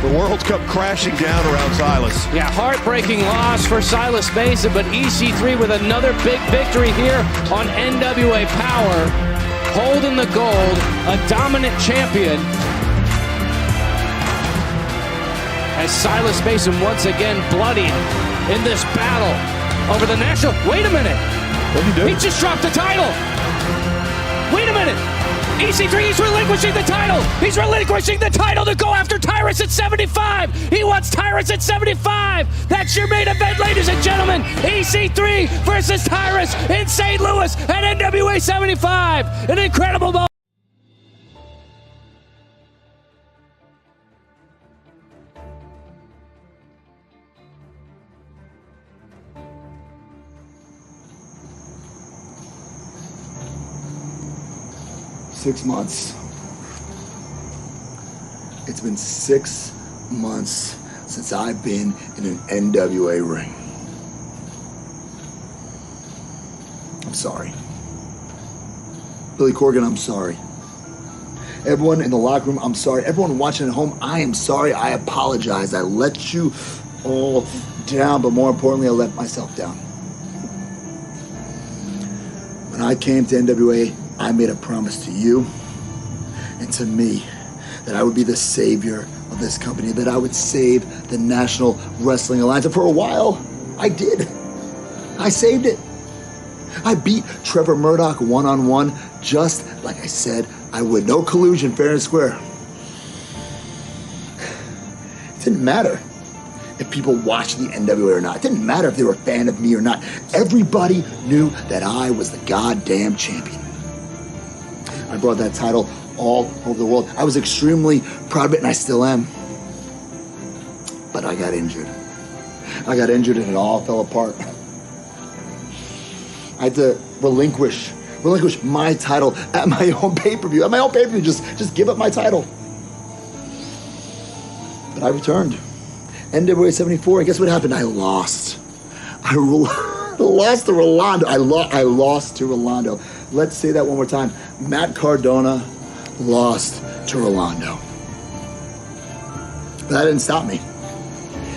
The World Cup crashing down around Silas. Yeah, heartbreaking loss for Silas Mason, but EC3 with another big victory here on NWA Power, holding the gold, a dominant champion. As Silas Mason once again bloodied in this battle over the national. Wait a minute. What did he do? He just dropped the title. Wait a minute. EC3, he's relinquishing the title. He's relinquishing the title to go after Tyrus at 75. He wants Tyrus at 75. That's your main event, ladies and gentlemen. EC3 versus Tyrus in St. Louis at NWA 75. An incredible moment. Six months. It's been 6 months since I've been in an NWA ring. I'm sorry. Billy Corgan, I'm sorry. Everyone in the locker room, I'm sorry. Everyone watching at home, I am sorry. I apologize. I let you all down, but more importantly, I let myself down. When I came to NWA, I made a promise to you and to me that I would be the savior of this company, that I would save the National Wrestling Alliance. And for a while, I did. I saved it. I beat Trevor Murdoch one-on-one, just like I said I would. No collusion, fair and square. It didn't matter if people watched the NWA or not. It didn't matter if they were a fan of me or not. Everybody knew that I was the goddamn champion. I brought that title all over the world. I was extremely proud of it, and I still am. But I got injured. I got injured, and it all fell apart. I had to relinquish my title at my own pay-per-view. At my own pay-per-view, just give up my title. But I returned. NWA 74, and guess what happened? I lost. I lost to Rolando. I lost to Rolando. Let's say that one more time. Matt Cardona lost to Rolando. But that didn't stop me.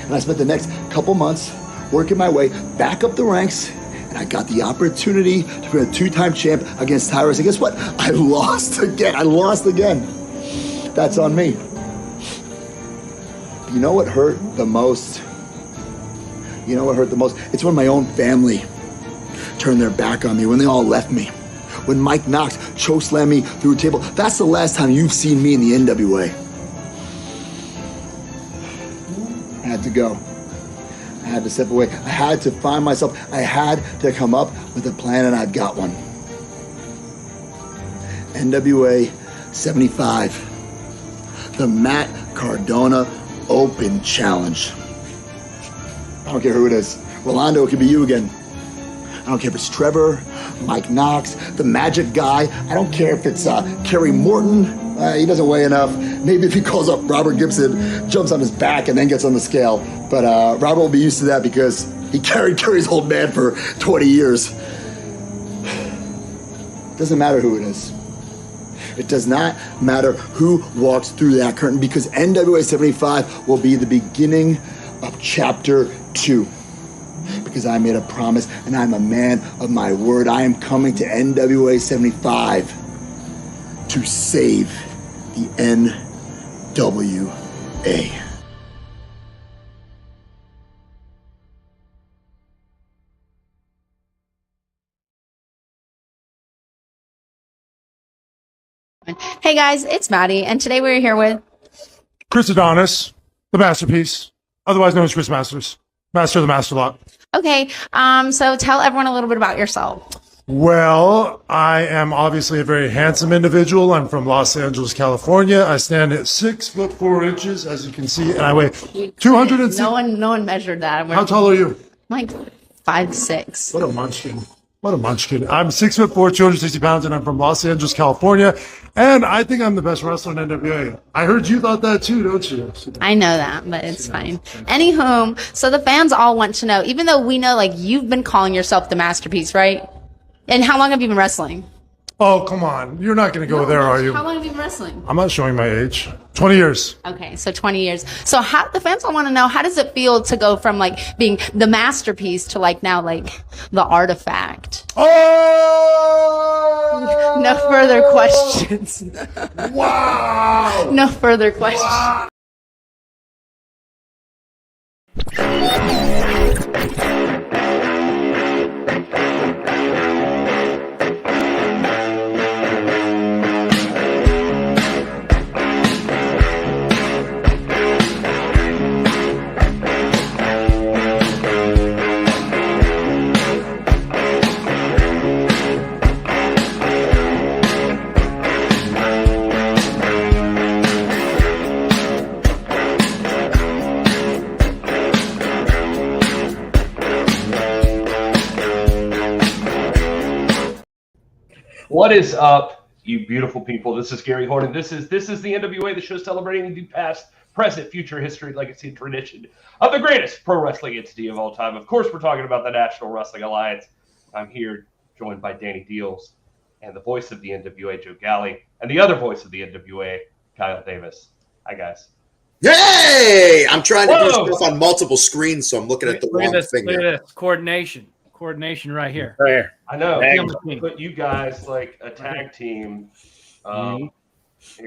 And I spent the next couple months working my way back up the ranks, and I got the opportunity to be a two-time champ against Tyrus. And guess what? I lost again. I lost again. That's on me. You know what hurt the most? You know what hurt the most? It's when my own family turned their back on me, when they all left me. When Mike Knox chokeslammed me through a table. That's the last time you've seen me in the NWA. I had to go. I had to step away. I had to find myself. I had to come up with a plan, and I've got one. NWA 75. The Matt Cardona Open Challenge. I don't care who it is. Rolando, it could be you again. I don't care if it's Trevor, Mike Knox, the Magic Guy. I don't care if it's Kerry Morton. He doesn't weigh enough. Maybe if he calls up Robert Gibson, jumps on his back, and then gets on the scale. But Robert will be used to that because he carried Kerry's old man for 20 years. Doesn't matter who it is. It does not matter who walks through that curtain, because NWA 75 will be the beginning of chapter 2. Because I made a promise and I'm a man of my word. I am coming to NWA 75 to save the NWA. Hey guys, it's Maddie, and today we're here with Chris Adonis, the masterpiece, otherwise known as Chris Masters, master of the master lock. Okay, so tell everyone a little bit about yourself. Well, I am obviously a very handsome individual. I'm from Los Angeles, California. I stand at 6'4", as you can see, and I weigh 260. No one measured that. How tall are you? Like 5'6". What a munchkin. What a munchkin. I'm 6'4", 260 pounds, and I'm from Los Angeles, California. And I think I'm the best wrestler in NWA. I heard you thought that too, don't you? I know that, but it's fine. Anywho, so the fans all want to know, even though we know, like, you've been calling yourself the masterpiece, right? And how long have you been wrestling? Oh, come on. You're not going to go there, are you? How long have you been wrestling? I'm not showing my age. 20 years. Okay, so 20 years. So how the fans all want to know, how does it feel to go from like being the masterpiece to like now like the artifact? Oh! No further questions. Wow! No further questions. Wow. What is up, you beautiful people? This is Gary Horton. This is the NWA, the show celebrating the past, present, future, history, legacy, and tradition of the greatest pro wrestling entity of all time. Of course, we're talking about the National Wrestling Alliance. I'm here joined by Danny Deals and the voice of the NWA, Joe Galley, and the other voice of the NWA, Kyle Davis. Hi, guys. Hey! I'm trying to do stuff on multiple screens, so I'm looking at the wrong thing. Look at this. Coordination right here. Right here. I know. But you guys like a tag team. Here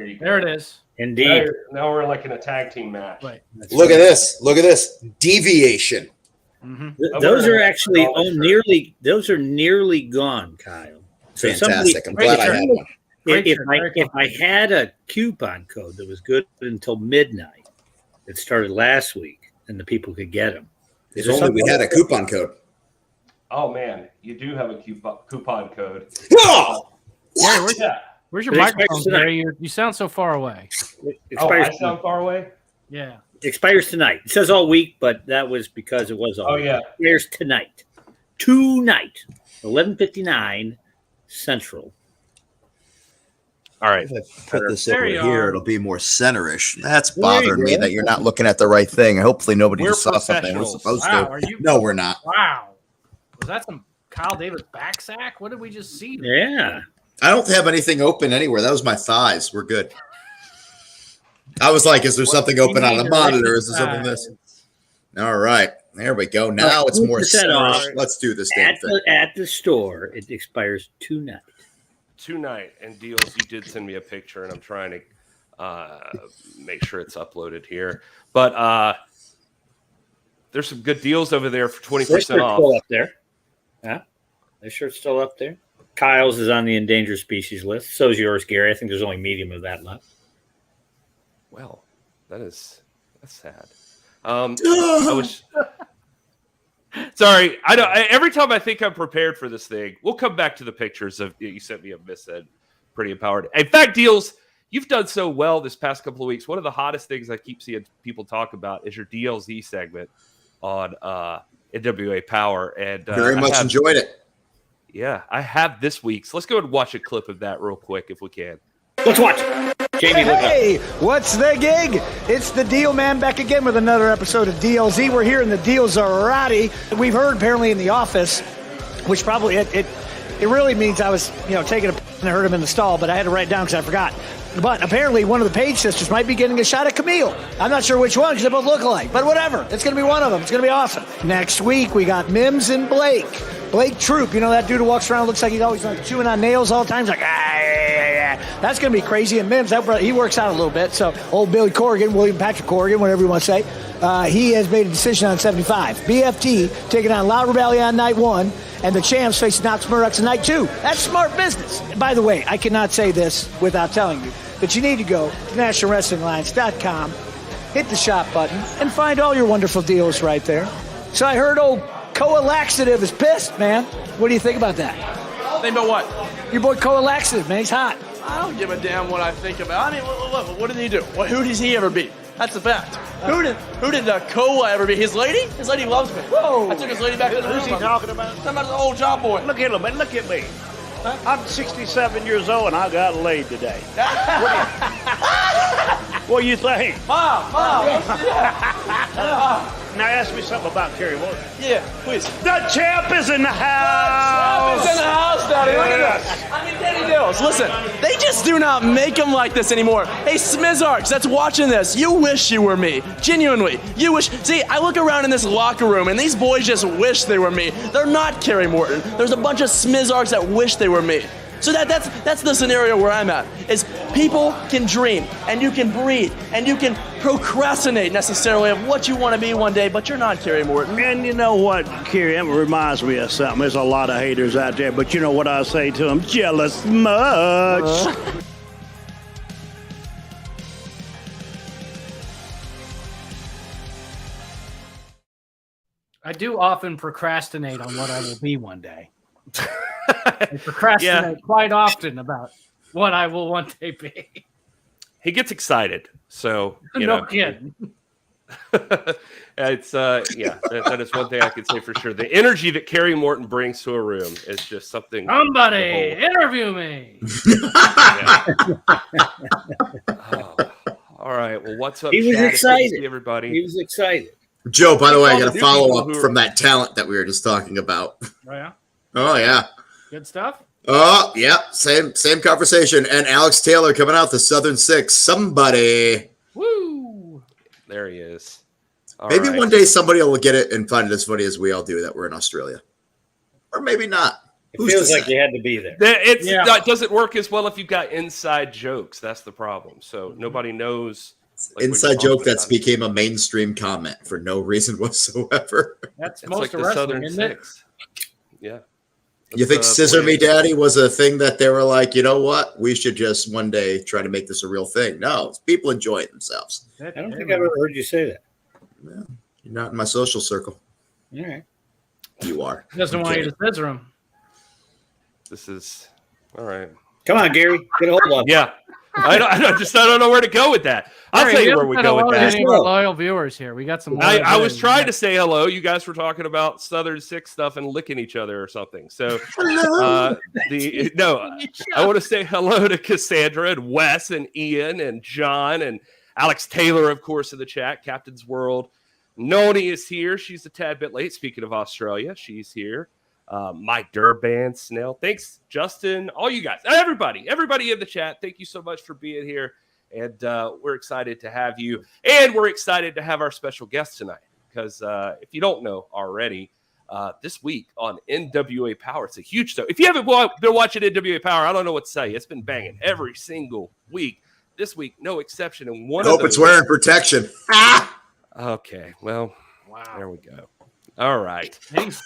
you go. There it is. Indeed. Now we're like in a tag team match. Right. Look at this. Look at this. Deviation. Mm-hmm. Those are actually nearly gone, Kyle. So fantastic. I'm glad I had one. If I had a coupon code that was good until midnight, it started last week, and the people could get them. If only we had a coupon code. Oh man, you do have a coupon code. Oh! Where's your microphone, Gary? You sound so far away. I sound far away? Yeah. Expires tonight. It says all week, but that was because it was all week. Yeah. Expires tonight. Tonight, 11:59 Central. All right. If I put this over here, it'll be more centerish. That's bothering me that you're not looking at the right thing. Hopefully nobody just saw something we're supposed to. No, we're not. Wow. Was that some Kyle Davis back sack? What did we just see? Yeah. I don't have anything open anywhere. That was my thighs. We're good. I was like, is there something open on the monitor? Is there something this? All right. There we go. Now it's more centerish. Let's do this damn thing. At the store, it expires tonight. Tonight. And Deals, you did send me a picture, and I'm trying to make sure it's uploaded here. But there's some good deals over there for 20% off. Still up there. Yeah, their shirt's still up there. Kyle's is on the endangered species list. So is yours, Gary. I think there's only medium of that left. Well, that's sad. I was sorry. I know. Every time I think I'm prepared for this thing, we'll come back to the pictures of you sent me. A miss said pretty empowered. In fact, Deals, you've done so well this past couple of weeks. One of the hottest things I keep seeing people talk about is your DLZ segment on NWA Power, and very much enjoyed it. Yeah, I have this week's. Let's go and watch a clip of that real quick if we can. Let's watch. Jamie, hey, what's the gig? It's the Deal Man back again with another episode of DLZ. We're here in the Dealzarati. We've heard apparently in the office, which probably it really means I was taking a I heard him in the stall, but I had to write it down because I forgot. But apparently one of the Page sisters might be getting a shot at Camille. I'm not sure which one because they both look alike. But whatever. It's going to be one of them. It's going to be awesome. Next week, we got Mims and Blake. Blake Troop, you know that dude who walks around looks like he's always like chewing on nails all the time. He's like, that's going to be crazy. And Mims, he works out a little bit. So old Billy Corrigan, William Patrick Corrigan, whatever you want to say, he has made a decision on 75. BFT taking on La Rebellion on night 1. And the champs facing Knox Murdoch's on night 2. That's smart business. And by the way, I cannot say this without telling you that you need to go to NationalWrestlingAlliance.com, hit the shop button, and find all your wonderful deals right there. So I heard old Koa Laxative is pissed, man. What do you think about that? Think about what? Your boy Koa Laxative, man. He's hot. I don't give a damn what I think about. I mean, look, what did he do? Who does he ever beat? That's the fact. Who did Koa ever beat? His lady? His lady loves me. Whoa. I took his lady back to the room. Who's he talking about? Talking about the old job boy. Look at him, man. Look at me. I'm 67 years old and I got laid today. What do you think? Mom. Now ask me something about Kerry Morton. Yeah, please. The champ is in the house. The champ is in the house, Daddy. Look at this. I mean, Danny Dills, listen, they just do not make them like this anymore. Hey, Smizarks, that's watching this, you wish you were me. Genuinely. You wish. See, I look around in this locker room and these boys just wish they were me. They're not Kerry Morton. There's a bunch of Smizarks that wish they were me. So that's the scenario where I'm at, is people can dream, and you can breathe, and you can procrastinate necessarily of what you want to be one day, but you're not Kerry Morton. And you know what, Kerry, it reminds me of something. There's a lot of haters out there, but you know what I say to them? Jealous much. I do often procrastinate on what I will be one day. I procrastinate quite often about what I will one day be. He gets excited, so you no know. kidding. It's that is one thing I can say for sure. The energy that Kerry Morton brings to a room is just something. Somebody interview me. All right. Well, what's up? He was Chad? excited. See everybody. He was excited. Joe, by the way, I all got the a new follow people up who from are- that talent that we were just talking about. Oh, yeah? Oh, yeah. Good stuff? Oh, yeah. Same conversation. And Alex Taylor coming out the Southern Six. Somebody. Woo! There he is. All Maybe right. one day somebody will get it and find it as funny as we all do that we're in Australia. Or maybe not. It feels like you had to be there. It doesn't work as well if you've got inside jokes. That's the problem. So nobody knows. Like, inside joke that's became a mainstream comment for no reason whatsoever. That's It's most like of the wrestling, Southern isn't it? Six. Yeah. You think Scissor Me Daddy was a thing that they were like, you know what? We should just one day try to make this a real thing. No, people enjoy it themselves. I don't think I've ever heard you say that. Yeah, you're not in my social circle. All right. You are. He doesn't want you to scissor him. This is all right. Come on, Gary. Get a hold of him. Yeah. I don't know where to go with that. I'll tell you where we go with that. Any of our loyal viewers here. We got some. I was trying to say hello. You guys were talking about Southern Six stuff and licking each other or something. So, I want to say hello to Cassandra and Wes and Ian and John and Alex Taylor, of course, in the chat. Captain's World. Noni is here. She's a tad bit late. Speaking of Australia, she's here. Mike Durban, Snell. Thanks, Justin. All you guys, everybody in the chat. Thank you so much for being here. And we're excited to have you. And we're excited to have our special guest tonight. Because if you don't know already, this week on NWA Power, it's a huge show. If you haven't been watching NWA Power, I don't know what to say. It's been banging every single week. This week, no exception. And Hope it's wearing protection. Okay, well, there we go. All right.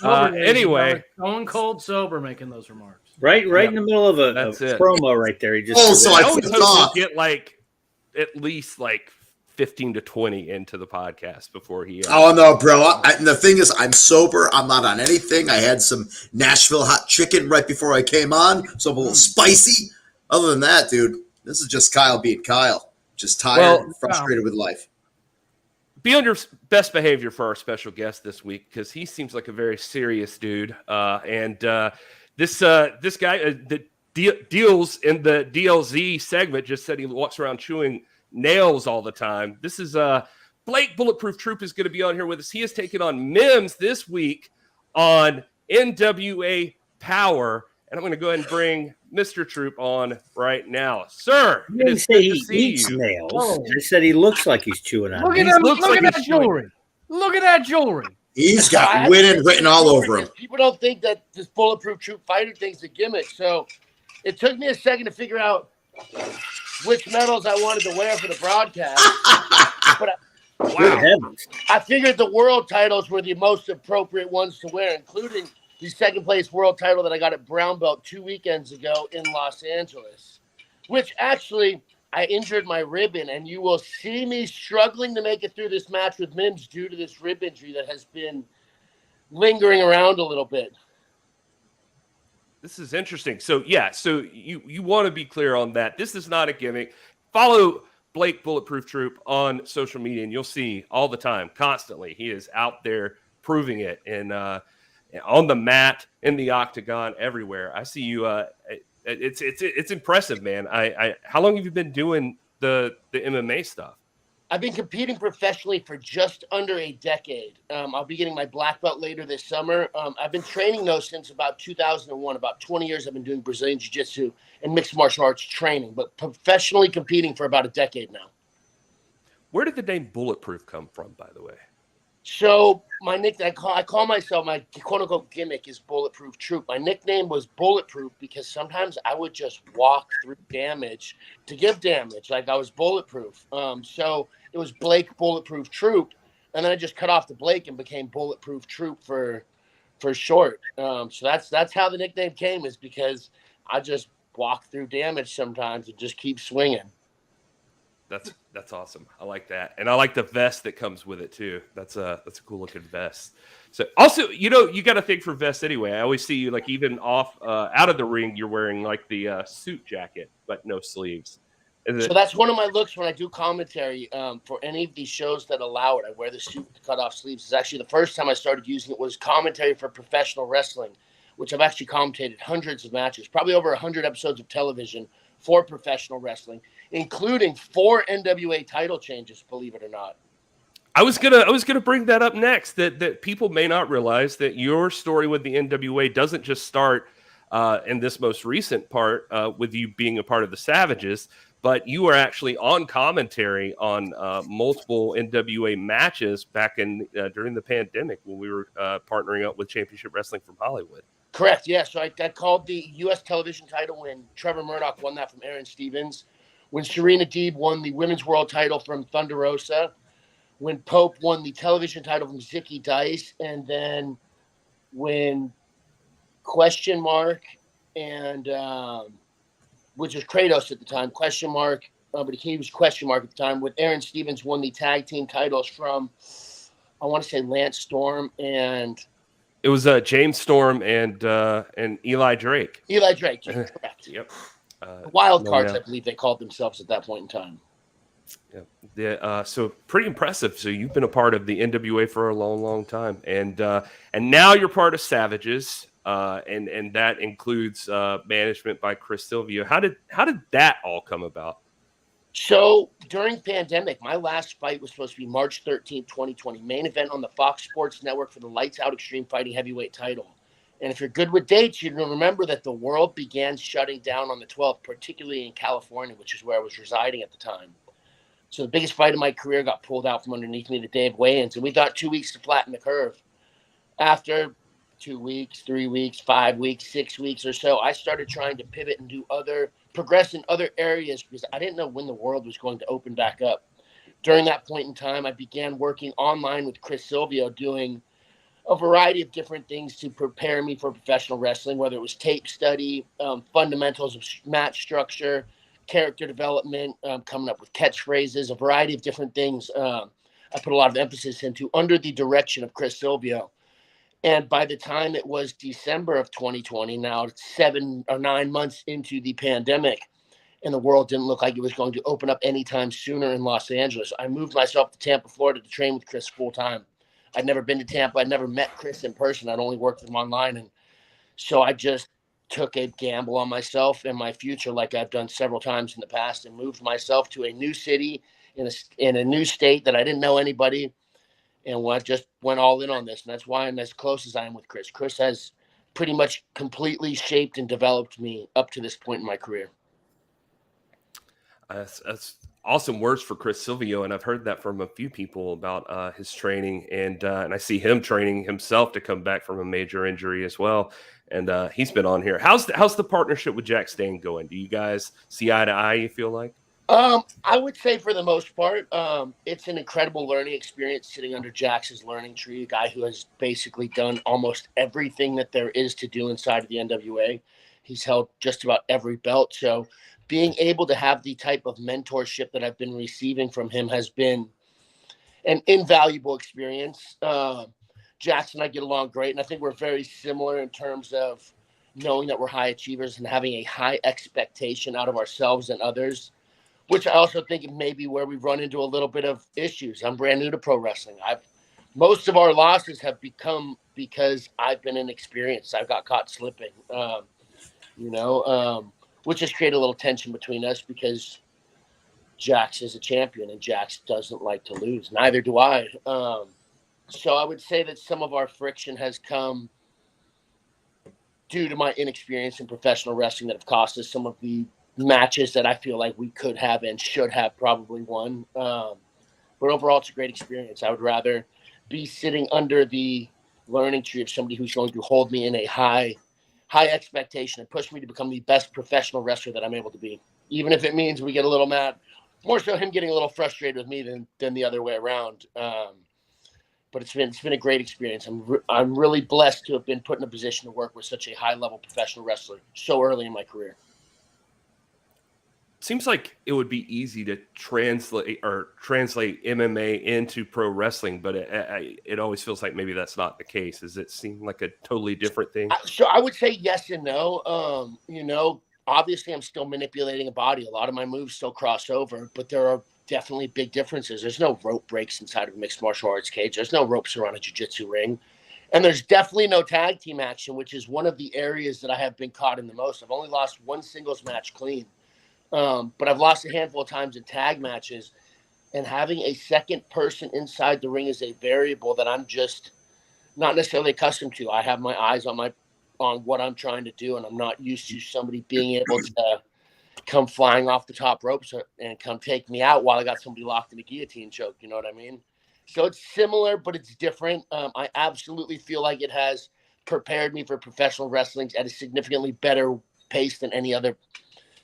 Anyway, stone cold sober making those remarks. Right in the middle of a promo right there. He just I always hope to get like at least like 15 to 20 into the podcast before he. Oh no, bro! And the thing is, I'm sober. I'm not on anything. I had some Nashville hot chicken right before I came on, so I'm a little spicy. Other than that, dude, this is just Kyle being Kyle. Just tired and frustrated with life. Be on your best behavior for our special guest this week because he seems like a very serious dude. And this guy that deals in the DLZ segment just said he walks around chewing nails all the time. This is Blake Bulletproof Troop is going to be on here with us. He has taken on Mims this week on NWA Power. And I'm going to go ahead and bring Mr. Troop on right now. Sir, I it didn't is say good he to see eats you. nails. Oh. I said he looks like he's chewing on Look nails. at him. looks Look like at he's that jewelry. Look at that jewelry. He's So I got had winning to- written all over him. People don't think that this Bulletproof Troop fighter thing's a gimmick. So it took me a second to figure out which medals I wanted to wear for the broadcast. But Good heavens. I figured the world titles were the most appropriate ones to wear, including the second place world title that I got at Brown Belt 2 weekends ago in Los Angeles, which actually I injured my rib in, and you will see me struggling to make it through this match with Mims due to this rib injury that has been lingering around a little bit. This is interesting. So you want to be clear on that. This is not a gimmick. Follow Blake Bulletproof Troop on social media, and you'll see all the time, constantly. He is out there proving it, and on the mat, in the octagon, everywhere. I see you. It's impressive, man. How long have you been doing the MMA stuff? I've been competing professionally for just under a decade. I'll be getting my black belt later this summer. I've been training though since about 2001. About 20 years I've been doing Brazilian Jiu-Jitsu and mixed martial arts training, but professionally competing for about a decade now. Where did the name Bulletproof come from, by the way? So my nickname, I call myself, my quote-unquote gimmick is Bulletproof Troop. My nickname was Bulletproof because sometimes I would just walk through damage to give damage, like I was bulletproof. So it was Blake Bulletproof Troop, and then I just cut off the Blake and became Bulletproof Troop for short. So that's how the nickname came, is because I just walk through damage sometimes and just keep swinging. That's awesome. I like that, and I like the vest that comes with it too. That's a cool looking vest. So also, you got a thing for vests anyway. I always see you like even off out of the ring, you're wearing like the suit jacket but no sleeves. So that's one of my looks when I do commentary for any of these shows that allow it. I wear the suit with the cut off sleeves. It's actually the first time I started using it was commentary for professional wrestling, which I've actually commentated hundreds of matches, probably over 100 episodes of television for professional wrestling, including 4 NWA title changes, believe it or not. I was gonna bring that up next. That people may not realize that your story with the NWA doesn't just start in this most recent part with you being a part of the Savages, but you were actually on commentary on multiple NWA matches back in during the pandemic when we were partnering up with Championship Wrestling from Hollywood. Correct, yeah. So I called the U.S. television title when Trevor Murdoch won that from Aaron Stevens, when Serena Deeb won the women's world title from Thunder Rosa, when Pope won the television title from Zicky Dice, and then when Question Mark and which was Kratos at the time, Question Mark, but he was Question Mark at the time, with Aaron Stevens won the tag team titles from, I want to say Lance Storm and... It was James Storm and Eli Drake. Eli Drake, correct. Yep. Wild Cards, I believe they called themselves at that point in time. Yeah. So pretty impressive. So you've been a part of the NWA for a long, long time, and now you're part of Savages, and that includes management by Chris Silvio. How did that all come about? So during pandemic, my last fight was supposed to be March 13th, 2020, main event on the Fox Sports Network for the Lights Out Extreme Fighting Heavyweight title. And if you're good with dates, you remember that the world began shutting down on the 12th, particularly in California, which is where I was residing at the time. So the biggest fight of my career got pulled out from underneath me the day of weigh-ins, and we got 2 weeks to flatten the curve. After 2 weeks, 3 weeks, 5 weeks, 6 weeks or so, I started trying to pivot and progress in other areas because I didn't know when the world was going to open back up. During that point in time, I began working online with Chris Silvio, doing a variety of different things to prepare me for professional wrestling, whether it was tape study, fundamentals of match structure, character development, coming up with catchphrases, a variety of different things I put a lot of emphasis into under the direction of Chris Silvio. And by the time it was December of 2020, now 7 or 9 months into the pandemic, and the world didn't look like it was going to open up anytime sooner in Los Angeles, I moved myself to Tampa, Florida to train with Chris full time. I'd never been to Tampa. I'd never met Chris in person. I'd only worked with him online. And so I just took a gamble on myself and my future, like I've done several times in the past, and moved myself to a new city in a new state that I didn't know anybody. And I just went all in on this. And that's why I'm as close as I am with Chris. Chris has pretty much completely shaped and developed me up to this point in my career. That's awesome words for Chris Silvio, and I've heard that from a few people about his training, and I see him training himself to come back from a major injury as well. And he's been on here. How's the partnership with Jack Stain going? Do you guys see eye to eye, you feel like? I would say for the most part, it's an incredible learning experience sitting under Jack's learning tree, a guy who has basically done almost everything that there is to do inside of the NWA. He's held just about every belt. So being able to have the type of mentorship that I've been receiving from him has been an invaluable experience. Jackson and I get along great, and I think we're very similar in terms of knowing that we're high achievers and having a high expectation out of ourselves and others, which I also think may be where we run into a little bit of issues. I'm brand new to pro wrestling. Most of our losses have become because I've been inexperienced. I got caught slipping, which has created a little tension between us because Jax is a champion and Jax doesn't like to lose. Neither do I. So I would say that some of our friction has come due to my inexperience in professional wrestling that have cost us some of the matches that I feel like we could have and should have probably won. But overall, it's a great experience. I would rather be sitting under the learning tree of somebody who's going to hold me in a high expectation and push me to become the best professional wrestler that I'm able to be, even if it means we get a little mad. More so him getting a little frustrated with me than the other way around. But it's been a great experience. I'm really blessed to have been put in a position to work with such a high-level professional wrestler so early in my career. Seems like it would be easy to translate MMA into pro wrestling, but it always feels like maybe that's not the case. Does it seem like a totally different thing? So I would say yes and no. Obviously I'm still manipulating a body. A lot of my moves still cross over, but there are definitely big differences. There's no rope breaks inside of a mixed martial arts cage. There's no ropes around a jiu-jitsu ring. And there's definitely no tag team action, which is one of the areas that I have been caught in the most. I've only lost one singles match clean. But I've lost a handful of times in tag matches, and having a second person inside the ring is a variable that I'm just not necessarily accustomed to. I have my eyes on what I'm trying to do, and I'm not used to somebody being able to come flying off the top ropes and come take me out while I got somebody locked in a guillotine choke. You know what I mean? So it's similar, but it's different. I absolutely feel like it has prepared me for professional wrestling at a significantly better pace than any other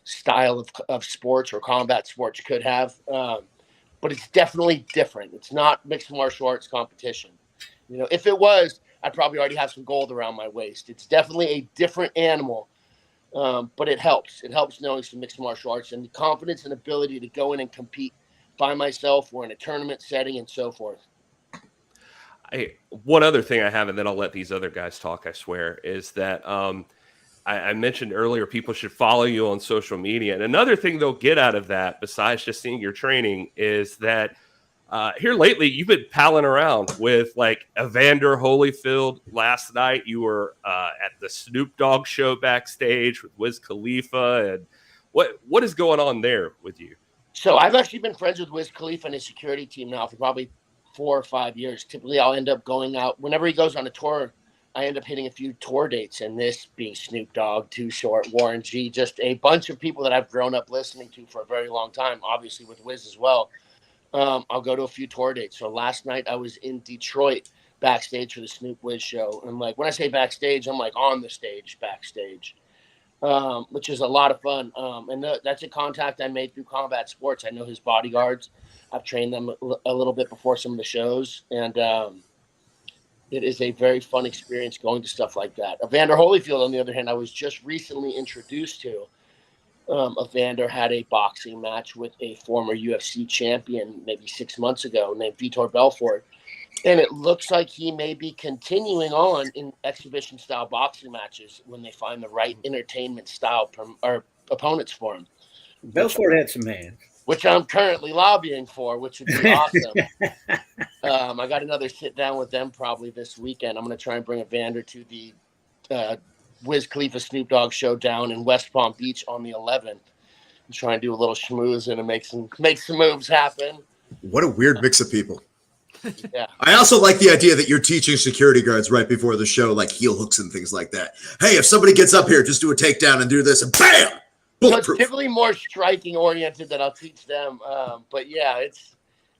style of sports or combat sports could have. But it's definitely different. It's not mixed martial arts competition. If it was, I'd probably already have some gold around my waist. It's definitely a different animal. But it helps. It helps knowing some mixed martial arts and the confidence and ability to go in and compete by myself or in a tournament setting and so forth. One other thing I have, and then I'll let these other guys talk, I swear, is that I mentioned earlier people should follow you on social media. And another thing they'll get out of that, besides just seeing your training, is that here lately you've been palling around with like Evander Holyfield. Last night you were at the Snoop Dogg show backstage with Wiz Khalifa. And what is going on there with you? So I've actually been friends with Wiz Khalifa and his security team now for probably 4 or 5 years. Typically I'll end up going out whenever he goes on a tour. I end up hitting a few tour dates, and this being Snoop Dogg, Too Short, Warren G, just a bunch of people that I've grown up listening to for a very long time, obviously with Wiz as well. I'll go to a few tour dates. So last night I was in Detroit backstage for the Snoop Wiz show. And when I say backstage, I'm like on the stage backstage, which is a lot of fun. And that's a contact I made through combat sports. I know his bodyguards. I've trained them a little bit before some of the shows. And it is a very fun experience going to stuff like that. Evander Holyfield, on the other hand, I was just recently introduced to. Evander had a boxing match with a former UFC champion maybe 6 months ago named Vitor Belfort. And it looks like he may be continuing on in exhibition-style boxing matches when they find the right entertainment-style or opponents for him. Belfort had some hands. Which I'm currently lobbying for, which would be awesome. I got another sit-down with them probably this weekend. I'm going to try and bring Evander to the Wiz Khalifa Snoop Dogg show down in West Palm Beach on the 11th. And try and do a little schmooze and make some moves happen. What a weird mix of people. Yeah. I also like the idea that you're teaching security guards right before the show, like heel hooks and things like that. Hey, if somebody gets up here, just do a takedown and do this, and bam! So Bulletproof. it's typically more striking oriented that I'll teach them. But yeah,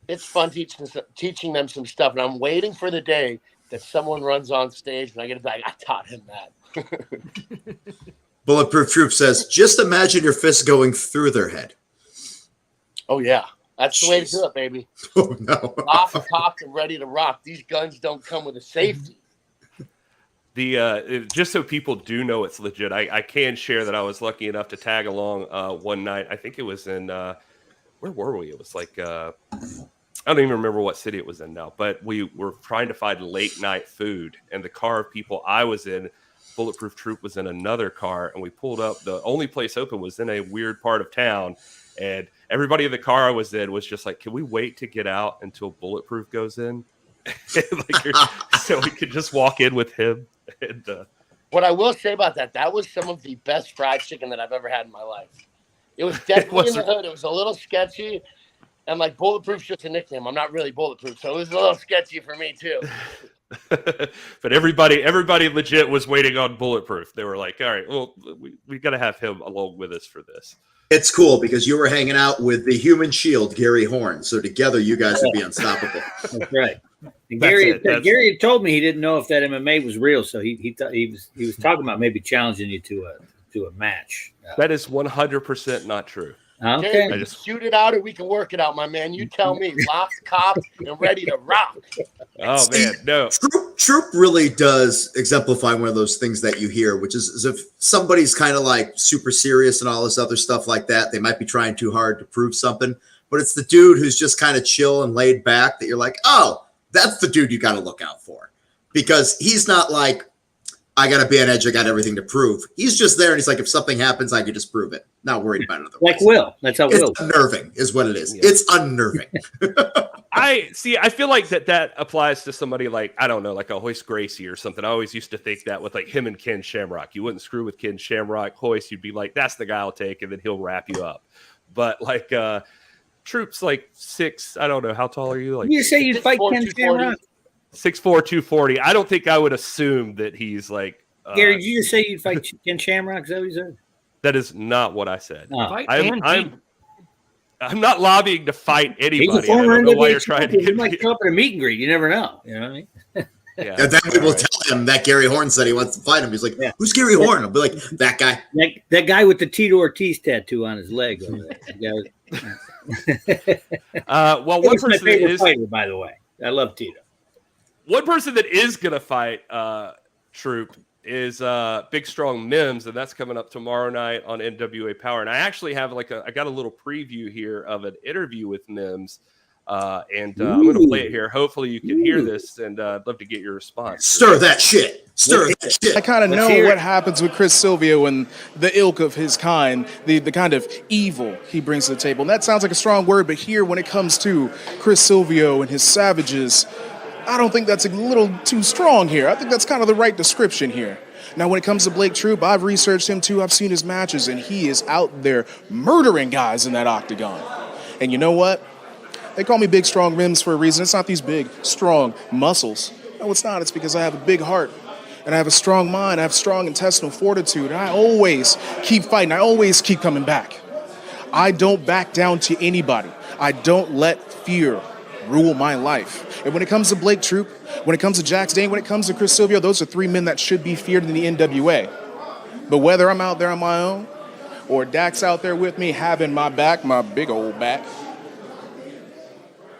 it's fun teaching them some stuff. And I'm waiting for the day that someone runs on stage and I get to be like, I taught him that. Bulletproof Troop says, just imagine your fist going through their head. Oh, yeah. That's the way to do it, baby. Oh, no. Lock, cocked, and ready to rock. These guns don't come with a safety. Just so people do know it's legit, I can share that I was lucky enough to tag along one night. I think it was in where were we? It was like I don't even remember what city it was in now, but we were trying to find late night food, and the car of people I was in, Bulletproof Troop was in another car, and we pulled up. The only place open was in a weird part of town, and everybody in the car I was in was just like, can we wait to get out until Bulletproof goes in? So we could just walk in with him. And, what I will say about that was some of the best fried chicken that I've ever had in my life. It was definitely in the hood. It was a little sketchy. And like Bulletproof's just a nickname. I'm not really bulletproof. So it was a little sketchy for me too. But everybody legit was waiting on Bulletproof. They were like, all right, well, we got to have him along with us for this. It's cool because you were hanging out with the human shield, Gary Horn. So together you guys would be unstoppable. That's right. And Gary had told me he didn't know if that MMA was real, so he was talking about maybe challenging you to a match. That is 100% not true. Okay, I just shoot it out, or we can work it out, my man. You tell me. Locked, cocked, and ready to rock. Oh man, no. Troop really does exemplify one of those things that you hear, which is if somebody's kind of like super serious and all this other stuff like that, they might be trying too hard to prove something, but it's the dude who's just kind of chill and laid back that you're like, oh, that's the dude you got to look out for, because he's not like, I got to be on edge. I got everything to prove. He's just there. And he's like, if something happens, I could just prove it. Not worried about it otherwise. Like Will. That's how Will. It's unnerving is what it is. Yeah. It's unnerving. I feel like that applies to somebody like, I don't know, like a Hoist Gracie or something. I always used to think that with like him and Ken Shamrock. You wouldn't screw with Ken Shamrock. Hoist, you'd be like, that's the guy I'll take, and then he'll wrap you up. But like Troop's like 6, I don't know, how tall are you? Like, you say you'd fight Ken Shamrock? 6'4", 240. I don't think I would assume that he's like. Gary, did you just say you'd fight Ken Shamrock? Is that what you said? That is not what I said. Oh. I'm not lobbying to fight anybody. He's a former I don't know why NWA you're trying to He get might me. show up at a meet and greet. You never know. You know what I mean? Yeah. And then we will tell him that Gary Horn said he wants to fight him. He's like, who's Gary Horn? I'll be like, that guy. That guy with the Tito Ortiz tattoo on his leg over there. Well, one person my favorite that is, fighter, by the way. I love Tito. one person that is going to fight Troop is Big Strong Mims, and that's coming up tomorrow night on NWA Power. And I actually have I got a little preview here of an interview with Mims, and I'm going to play it here. Hopefully you can hear this, and I'd love to get your response. Stir that shit. Stir that shit. I kind of know what happens with Chris Silvio and the ilk of his kind, the kind of evil he brings to the table. And that sounds like a strong word, but here when it comes to Chris Silvio and his savages, I don't think that's a little too strong here. I think that's kind of the right description here. Now, when it comes to Blake Troop, I've researched him too. I've seen his matches, and he is out there murdering guys in that octagon. And you know what? They call me Big Strong Mims for a reason. It's not these big, strong muscles. No, it's not. It's because I have a big heart, and I have a strong mind. I have strong intestinal fortitude, and I always keep fighting. I always keep coming back. I don't back down to anybody. I don't let fear rule my life. And when it comes to Blake Troop, when it comes to Jax Dane, when it comes to Chris Silvio, those are 3 men that should be feared in the NWA. But whether I'm out there on my own or Dax out there with me having my back, my big old back,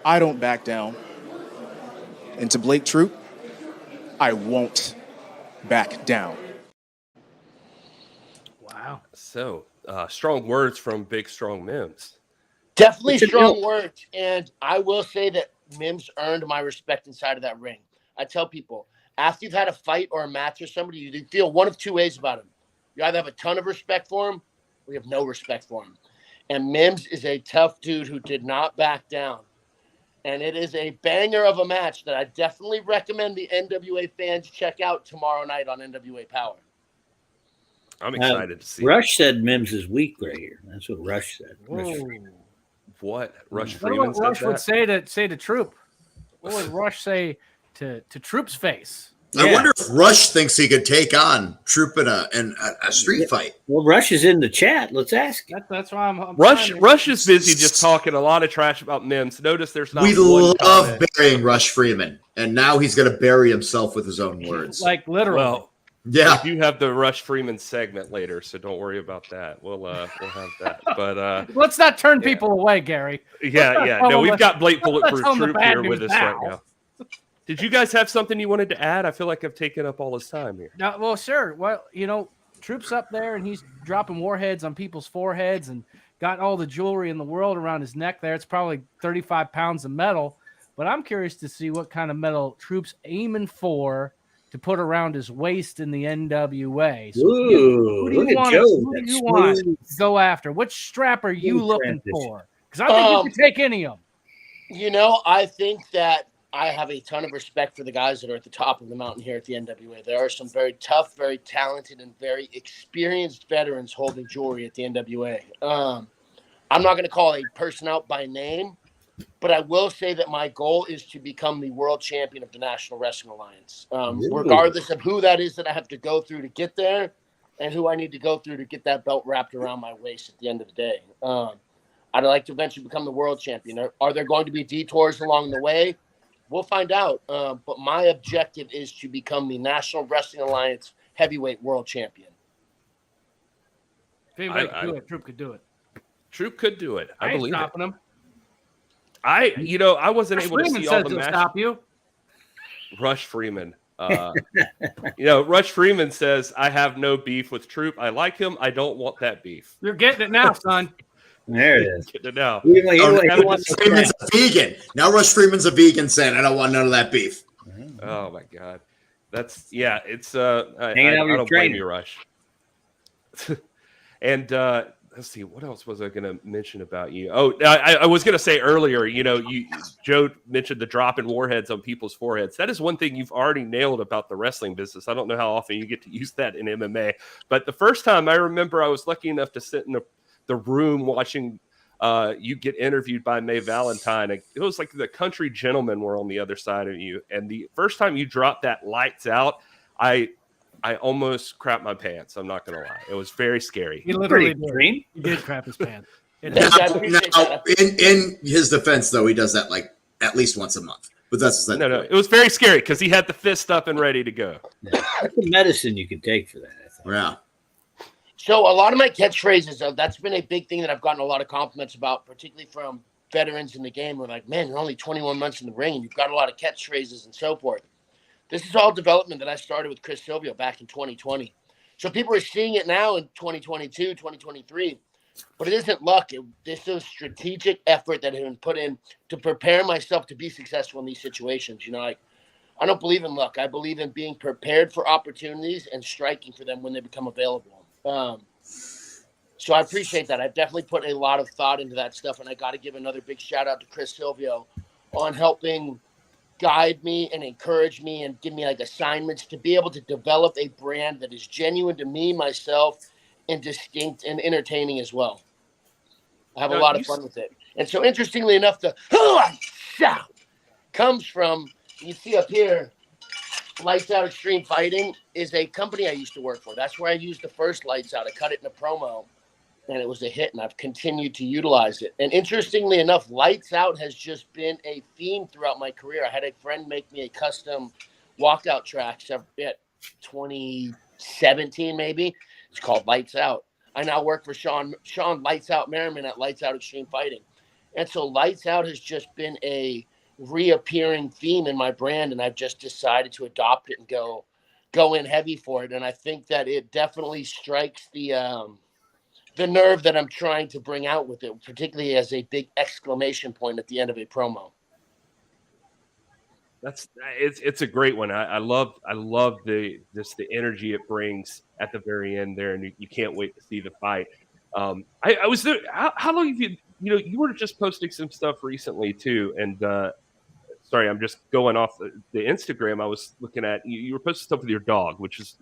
I don't back down. And to Blake Troop, I won't back down. Wow. So, strong words from Big Strong Mims. Definitely strong words. And I will say that Mims earned my respect inside of that ring. I tell people, after you've had a fight or a match with somebody, you feel one of 2 ways about him. You either have a ton of respect for him or you have no respect for him. And Mims is a tough dude who did not back down. And it is a banger of a match that I definitely recommend the NWA fans check out tomorrow night on NWA Power. I'm excited to see. Rush said Mims is weak right here. That's what Rush said. What? Rush What Freeman Rush would say to Troop? what would Rush say to Troop's face? I wonder if Rush thinks he could take on Troop in a street fight. Well, Rush is in the chat. Let's ask him. That's why I'm Rush is busy just talking a lot of trash about Mims. Notice there's not. We one love comment. burying Rush Freeman, and now he's going to bury himself with his own words. Like literally. Well, yeah, we do have the Rush Freeman segment later, so don't worry about that. We'll have that. But let's not turn people away, Gary. Yeah. No, we've got Bulletproof tell 'em the Troop bad here with news us now. right now. Did you guys have something you wanted to add? I feel like I've taken up all his time here. No, well, sure. Well, Troop's up there and he's dropping warheads on people's foreheads and got all the jewelry in the world around his neck there. It's probably 35 pounds of metal. But I'm curious to see what kind of metal Troop's aiming for to put around his waist in the NWA. So who do you want to go after? Which strap are you looking for? Because I think you can take any of them. I think that I have a ton of respect for the guys that are at the top of the mountain here at the NWA. There are some very tough, very talented, and very experienced veterans holding jewelry at the NWA. I'm not going to call a person out by name, but I will say that my goal is to become the world champion of the National Wrestling Alliance, regardless of who that is that I have to go through to get there and who I need to go through to get that belt wrapped around my waist at the end of the day. I'd like to eventually become the world champion. Are there going to be detours along the way? We'll find out. But my objective is to become the National Wrestling Alliance heavyweight world champion. If anybody could do it, Troop could do it. Troop could do it. I believe stopping him. I wasn't able to see all the matches. Stop you. Rush Freeman. Rush Freeman says, I have no beef with Troop. I like him. I don't want that beef. You're getting it now, son. There it is. Getting it now. Rush Freeman's a vegan. Now Rush Freeman's a vegan saying, I don't want none of that beef. Oh, my God. It's I don't blame you, Rush. And let's see, what else was I going to mention about you? Oh, I was going to say earlier, Joe mentioned the drop in warheads on people's foreheads. That is one thing you've already nailed about the wrestling business. I don't know how often you get to use that in MMA, but the first time I remember I was lucky enough to sit in the room watching you get interviewed by Mae Valentine. It was like the country gentlemen were on the other side of you. And the first time you dropped that lights out, I almost crapped my pants. I'm not going to lie. It was very scary. He literally did. He did crap his pants. Now, in his defense, though, he does that like at least once a month. But that's no. It was very scary because he had the fist up and ready to go. That's the medicine you can take for that. I think. Yeah. So a lot of my catchphrases, that's been a big thing that I've gotten a lot of compliments about, particularly from veterans in the game. We're like, man, you're only 21 months in the ring and you've got a lot of catchphrases and so forth. This is all development that I started with Chris Silvio back in 2020. So people are seeing it now in 2022, 2023, but it isn't luck. This is strategic effort that has been put in to prepare myself to be successful in these situations. I don't believe in luck. I believe in being prepared for opportunities and striking for them when they become available. So I appreciate that. I've definitely put a lot of thought into that stuff, and I got to give another big shout out to Chris Silvio on helping guide me and encourage me and give me like assignments to be able to develop a brand that is genuine to me, myself, and distinct and entertaining as well. I have a lot of fun with it. And so interestingly enough, the comes from, you see up here, Lights Out Extreme Fighting is a company I used to work for. That's where I used the first Lights Out. I cut it in a promo, and it was a hit, and I've continued to utilize it. And interestingly enough, Lights Out has just been a theme throughout my career. I had a friend make me a custom walkout track at 2017, maybe. It's called Lights Out. I now work for Sean Lights Out Merriman at Lights Out Extreme Fighting. And so Lights Out has just been a reappearing theme in my brand, and I've just decided to adopt it and go in heavy for it. And I think that it definitely strikes the nerve that I'm trying to bring out with it, particularly as a big exclamation point at the end of a promo. It's a great one. I love the energy it brings at the very end there, and you can't wait to see the fight. I was there. How long have you were just posting some stuff recently too, and sorry, I'm just going off the Instagram. I was looking at you were posting stuff with your dog, which is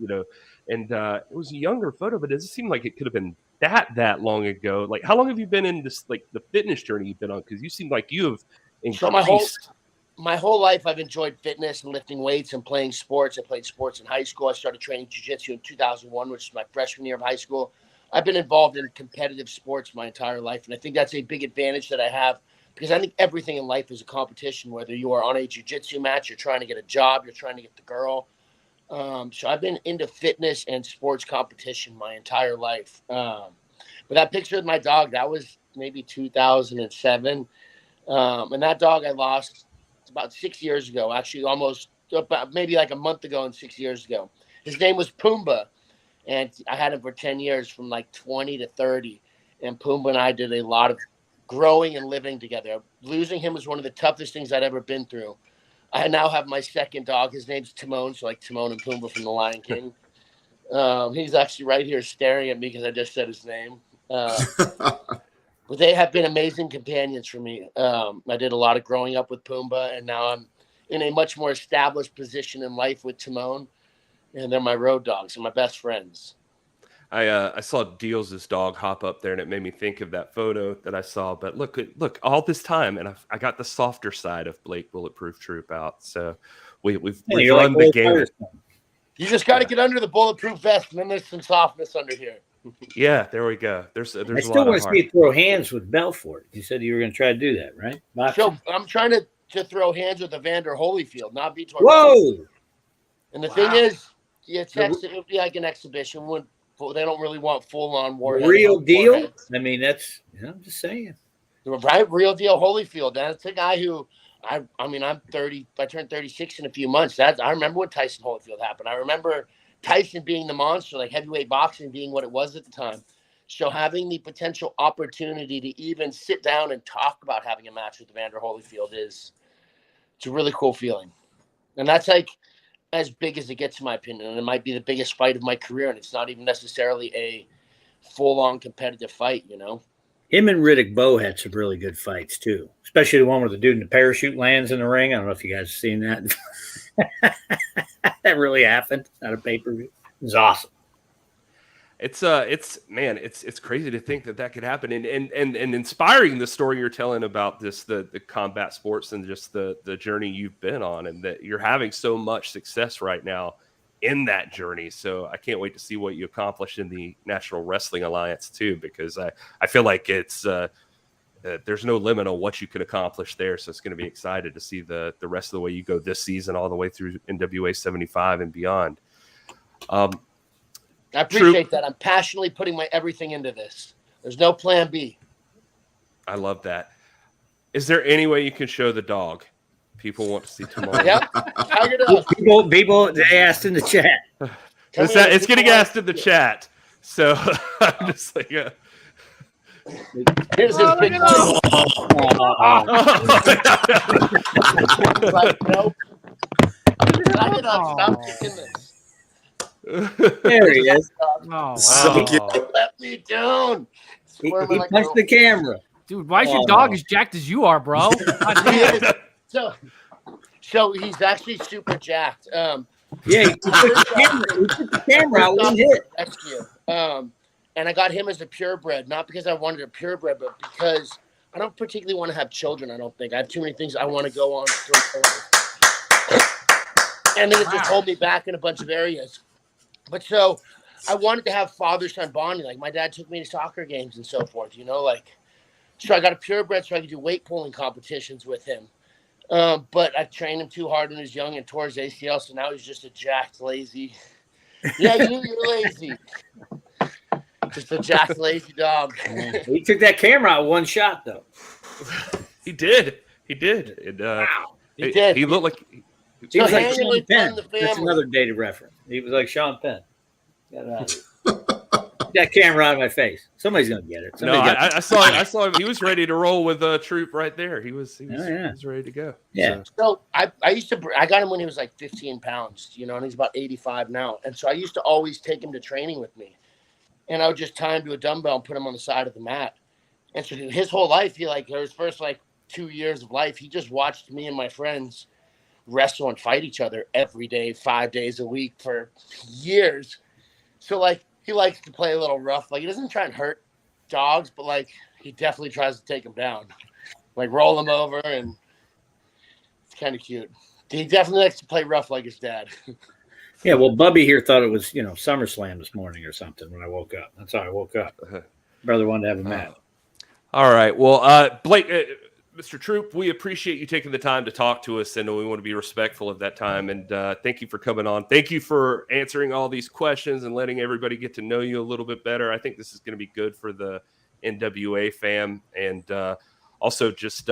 and it was a younger photo, but it doesn't seem like it could have been that long ago. Like, how long have you been in this, like the fitness journey you've been on? Because you seem like you have increased. So my whole life I've enjoyed fitness and lifting weights and playing sports. I played sports in high school. I started training jiu-jitsu in 2001, which is my freshman year of high school. I've been involved in competitive sports my entire life, and I think that's a big advantage that I have because I think everything in life is a competition, whether you are on a jiu-jitsu match, you're trying to get a job, you're trying to get the girl. So I've been into fitness and sports competition my entire life. But that picture with my dog, that was maybe 2007. And that dog I lost about 6 years ago, actually almost about maybe like a month ago and 6 years ago. His name was Pumbaa, and I had him for 10 years from like 20 to 30. And Pumbaa and I did a lot of growing and living together. Losing him was one of the toughest things I'd ever been through. I now have my second dog. His name's Timon, so like Timon and Pumbaa from The Lion King. He's actually right here staring at me because I just said his name. But they have been amazing companions for me. I did a lot of growing up with Pumbaa, and now I'm in a much more established position in life with Timon, and they're my road dogs and my best friends. I saw Deals' dog hop up there, and it made me think of that photo that I saw. But look, all this time, and I got the softer side of Blake Bulletproof Troop out. So we've run the gamut. You just got to get under the bulletproof vest, and then there's some softness under here. Yeah, there we go. There's I still want to see you throw hands with Belfort. You said you were going to try to do that, right? So I'm trying to throw hands with Evander Holyfield, not Vitor. Whoa! And the thing is, it would be like an exhibition. They don't really want full-on war. Real deal? I mean, I'm just saying. Right? Real deal Holyfield. That's a guy who, I'm 30. I turned 36 in a few months. I remember when Tyson Holyfield happened. I remember Tyson being the monster, like heavyweight boxing being what it was at the time. So having the potential opportunity to even sit down and talk about having a match with Evander Holyfield it's a really cool feeling. And that's like as big as it gets, in my opinion. And it might be the biggest fight of my career. And it's not even necessarily a full-on competitive fight, you know? Him and Riddick Bowe had some really good fights, too. Especially the one where the dude in the parachute lands in the ring. I don't know if you guys have seen that. That really happened at a pay-per-view. It was awesome. It's crazy to think that could happen, and inspiring the story you're telling about this, the combat sports and just the journey you've been on, and that you're having so much success right now in that journey. So I can't wait to see what you accomplish in the National Wrestling Alliance too, because I feel like it's there's no limit on what you can accomplish there. So it's going to be excited to see the rest of the way you go this season, all the way through NWA 75 and beyond. I appreciate that. I'm passionately putting my everything into this. There's no plan B. I love that. Is there any way you can show the dog? People want to see tomorrow. Yep. Tiger dog. People, they asked in the chat. It's getting asked in the chat. So I'm just like, here's his big dog. Like, nope. Tiger dog, stop kicking this. There he is. So cute. Let me down. He punched the camera. Dude, why is your dog as jacked as you are, bro? So he's actually super jacked. Yeah, he took the camera out one hit. And I got him as a purebred, not because I wanted a purebred, but because I don't particularly want to have children, I don't think. I have too many things I want to go on. And then it just hold me back in a bunch of areas. But so I wanted to have father-son bonding. Like my dad took me to soccer games and so forth, you know, like, so I got a purebred so I could do weight pulling competitions with him. But I trained him too hard when he was young and tore his ACL, so now he's just a jacked, lazy. Yeah, you're lazy. Just a jacked, lazy dog. He took that camera out one shot, though. He did. And, wow. He did. He looked like... He was like Sean Penn. That's another dated reference. He was like Sean Penn. Get that camera out of my face. Somebody's gonna get it. I saw him. He was ready to roll with a Troop right there. He was ready to go. Yeah. So I got him when he was like 15 pounds, you know, and he's about 85 now. And so I used to always take him to training with me, and I would just tie him to a dumbbell and put him on the side of the mat. And so his whole life, his first 2 years of life, he just watched me and my friends wrestle and fight each other every day, 5 days a week for years. So he likes to play a little rough. He doesn't try and hurt dogs, but he definitely tries to take them down, roll them over, and kind of cute. He definitely likes to play rough like his dad. Yeah, well, Bubby here thought it was, SummerSlam this morning or something when I woke up. That's how I woke up. Brother wanted to have a match. All right. Well, Blake, Mr. Troop, we appreciate you taking the time to talk to us, and we want to be respectful of that time. And thank you for coming on. Thank you for answering all these questions and letting everybody get to know you a little bit better. I think this is going to be good for the NWA fam, and also just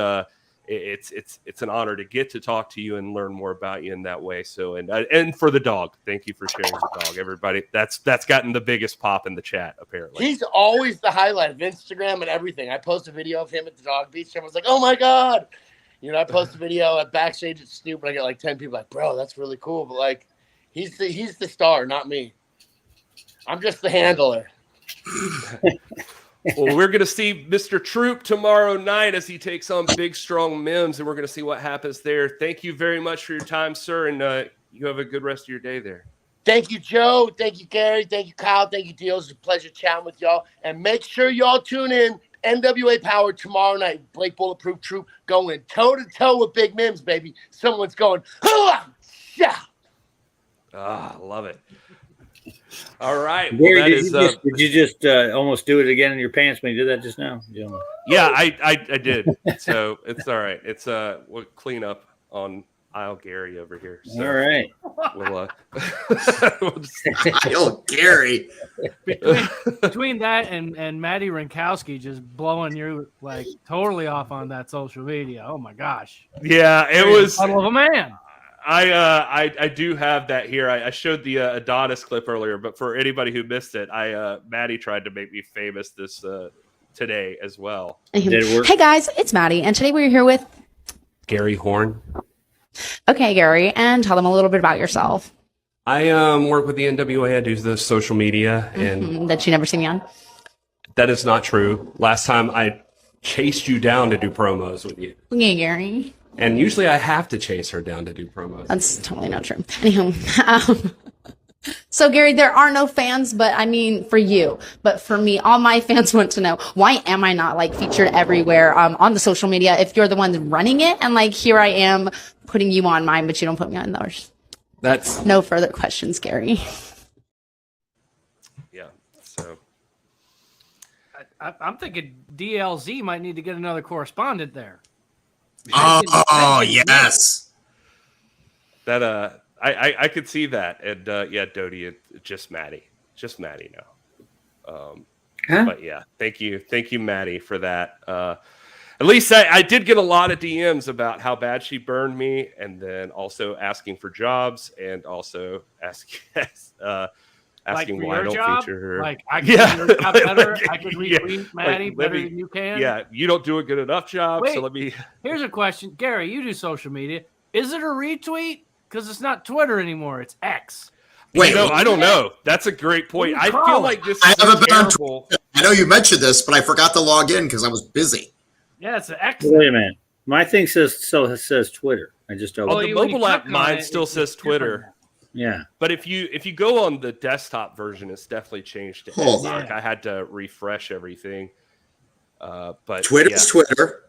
it's an honor to get to talk to you and learn more about you in that way. So and for the dog, thank you for sharing the dog, everybody. That's gotten the biggest pop in the chat apparently. He's always the highlight of Instagram and everything. I post a video of him at the dog beach. Everyone's like, "Oh my god!" I post a video at backstage at Snoop, and I get like 10 people like, "Bro, that's really cool." But like, he's the star, not me. I'm just the handler. Well, we're going to see Mr. Troop tomorrow night as he takes on Big Strong Mims, and we're going to see what happens there. Thank you very much for your time, sir, and you have a good rest of your day there. Thank you, Joe. Thank you, Gary. Thank you, Kyle. Thank you, Deals. It's a pleasure chatting with y'all. And make sure y'all tune in. NWA Power tomorrow night. Blake Bulletproof Troop going toe-to-toe with Big Mims, baby. Someone's going, yeah. Ah, love it. All right. Gary, well, did you just almost do it again in your pants when you did that just now? Yeah, I did. So it's all right. It's we'll clean up on aisle Gary over here. So all right. We'll just... aisle Gary. Between that and Maddie Rinkowski just blowing you like totally off on that social media. Oh my gosh. Yeah, it was. I love a man. I do have that here. I showed the Adonis clip earlier, but for anybody who missed it, Maddie tried to make me famous this today as well. Did it work? Hey guys, it's Maddie, and today we're here with Gary Horn. Okay, Gary, and tell them a little bit about yourself. I work with the NWA. I do the social media, and that you never see me on. That is not true. Last time I chased you down to do promos with you. Yeah, Gary. And usually I have to chase her down to do promos. That's totally not true. Anywho, so Gary, there are no fans, but I mean for you, but for me, all my fans want to know, why am I not like featured everywhere on the social media if you're the one running it? And like here I am putting you on mine, but you don't put me on theirs. That's no further questions, Gary. Yeah. So I'm thinking DLZ might need to get another correspondent there. Oh yes, that I could see that, and yeah, Dodie, it's just Maddie now. But yeah, thank you, Maddie, for that. At least I did get a lot of DMs about how bad she burned me, and then also asking for jobs, and also asking why I don't feature her. Like, I can do your job better. I can retweet Maddie better than you can. Yeah, you don't do a good enough job. Wait, so let me. Here's a question, Gary. You do social media. Is it a retweet? Because it's not Twitter anymore. It's X. Wait, I don't know. That's a great point. I feel like this. I is haven't been on terrible. Twitter. I know you mentioned this, but I forgot to log in because I was busy. Yeah, it's an X. Wait a minute. My thing says Twitter. I just opened. The mobile app, mine still says Twitter. Yeah, but if you go on the desktop version, it's definitely changed. I had to refresh everything. But Twitter's Twitter.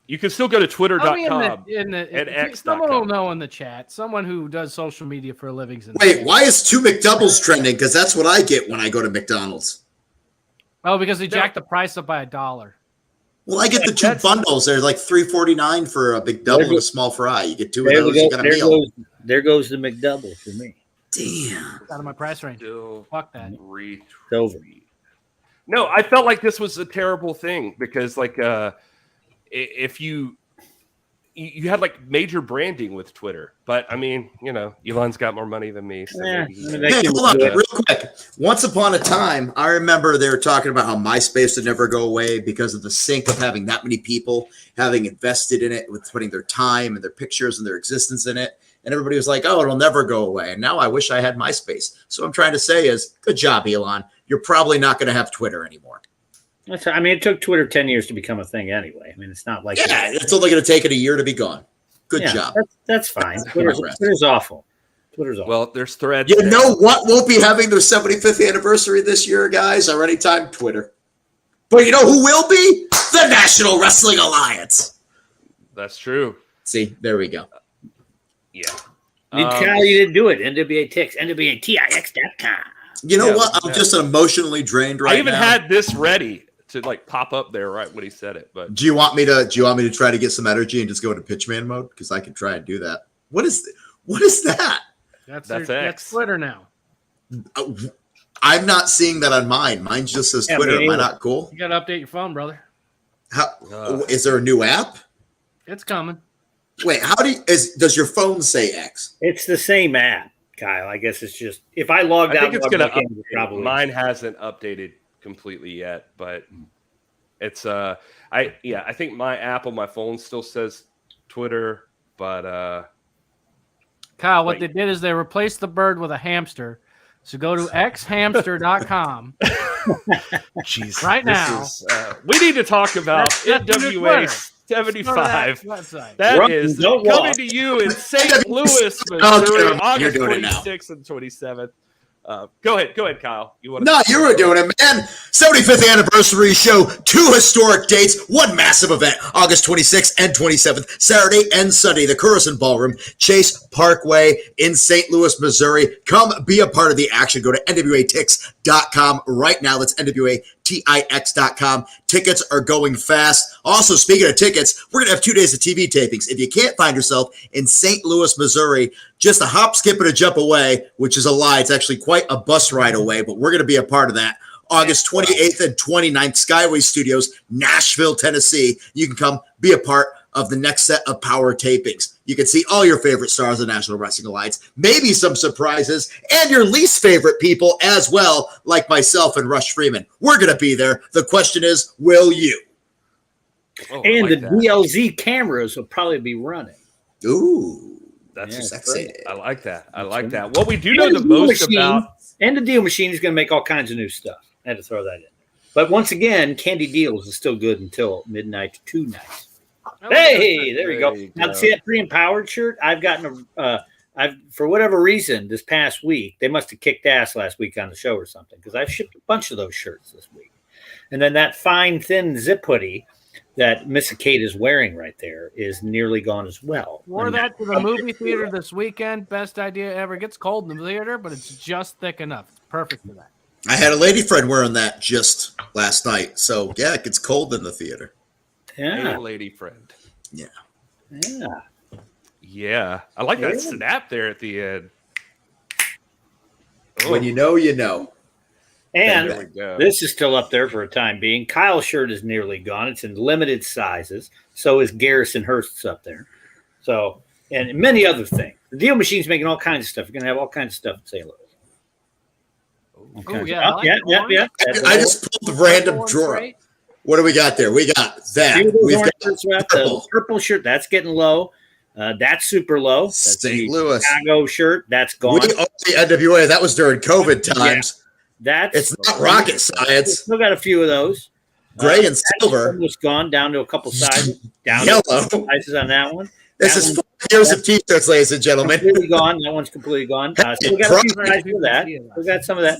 You can still go to twitter.com and x.com. Someone will know in the chat. Someone who does social media for a living. Wait, why is 2 McDoubles trending? Because that's what I get when I go to McDonald's. Oh, because they jacked the price up by $1. Well, I get the 2 bundles. They're like $3.49 for a big double and a small fry. You get 2 of those, you got a meal. There goes the McDouble for me. Damn. Out of my price range. Fuck that. Over. No, I felt like this was a terrible thing because, like, if you had like major branding with Twitter, but I mean, Elon's got more money than me. So hey, hold on, real quick. Once upon a time, I remember they were talking about how MySpace would never go away because of the sink of having that many people having invested in it, with putting their time and their pictures and their existence in it. And everybody was like, oh, it'll never go away. And now I wish I had MySpace. So what I'm trying to say is, good job, Elon. You're probably not going to have Twitter anymore. I mean, it took Twitter 10 years to become a thing anyway. I mean, it's not like... Yeah, it's only going to take it a year to be gone. Good job. That's fine. Twitter's awful. Well, there's Threads. You know what won't be having their 75th anniversary this year, guys, or anytime? Twitter. But you know who will be? The National Wrestling Alliance. That's true. See, there we go. Yeah. Kyle, you didn't do it. NWA Tix, NWATIX.com. You know what? I'm just emotionally drained right now. I even had this ready to like pop up there right when he said it. But Do you want me to try to get some energy and just go into pitchman mode? Because I can try and do that. What is that? That's Twitter now. I'm not seeing that on mine. Mine just says Twitter. Am I not cool? You got to update your phone, brother. Is there a new app? It's coming. Wait, does your phone say X? It's the same app, Kyle. I guess it's just if I logged I out, think it's gonna probably mine hasn't updated completely yet, but it's I think my app on my phone still says Twitter, but Kyle, what they did is they replaced the bird with a hamster. So go to xhamster.com. Jeez, right now. We need to talk about NWA 75. That is coming to you in St. Louis, Missouri, August 26th and 27th. Go ahead, Kyle. You were doing it, man. 75th anniversary show, 2 historic dates, 1 massive event, August 26th and 27th, Saturday and Sunday, the Curacao Ballroom, Chase Parkway in St. Louis, Missouri. Come be a part of the action. Go to NWATix.com right now. That's NWATIX.com. Tickets are going fast. Also, speaking of tickets, we're going to have 2 days of TV tapings. If you can't find yourself in St. Louis, Missouri, just a hop, skip, and a jump away, which is a lie. It's actually quite a bus ride away, but we're going to be a part of that. August 28th and 29th, Skyway Studios, Nashville, Tennessee. You can come be a part of the next set of Power tapings. You can see all your favorite stars of the National Wrestling Alliance, maybe some surprises, and your least favorite people as well, like myself and Rush Freeman. We're going to be there. The question is, will you? And the DLZ cameras will probably be running. Ooh. That's sexy. I like that. I like that. What we do know the most about... And the Deal Machine is going to make all kinds of new stuff. I had to throw that in there. But once again, Candy Deals is still good until midnight to 2 nights. Hey, there we go. Now, see that pre-empowered shirt? I've gotten I've for whatever reason this past week, they must have kicked ass last week on the show or something, because I've shipped a bunch of those shirts this week. And then that fine, thin zip hoodie that Miss Kate is wearing right there is nearly gone as well. Wore that to the movie theater this weekend. Best idea ever. It gets cold in the theater, but it's just thick enough. It's perfect for that. I had a lady friend wearing that just last night. So, yeah, it gets cold in the theater. Yeah. A lady friend. Yeah. Yeah. Yeah. I like that snap there at the end. When you know, you know. And this is still up there for a time being. Kyle's shirt is nearly gone. It's in limited sizes. So is Garrison Hurst's up there. So, and many other things. The Deal Machine's making all kinds of stuff. You're going to have all kinds of stuff at St. Louis. Oh, yeah. Yeah. I just pulled the random drawer. What do we got there? We got that. We've got the purple shirt. That's getting low. That's super low. That's St. Louis Chicago shirt. That's gone. We own the NWA. That was during COVID times. It's not rocket science. Still got a few of those. Gray and silver. Almost gone down to a couple sizes. Down Yellow. to a couple sizes on that one. This is 4 years of t-shirts, ladies and gentlemen. Completely gone. That one's completely gone. Still got a few sizes of that. Still got some of that.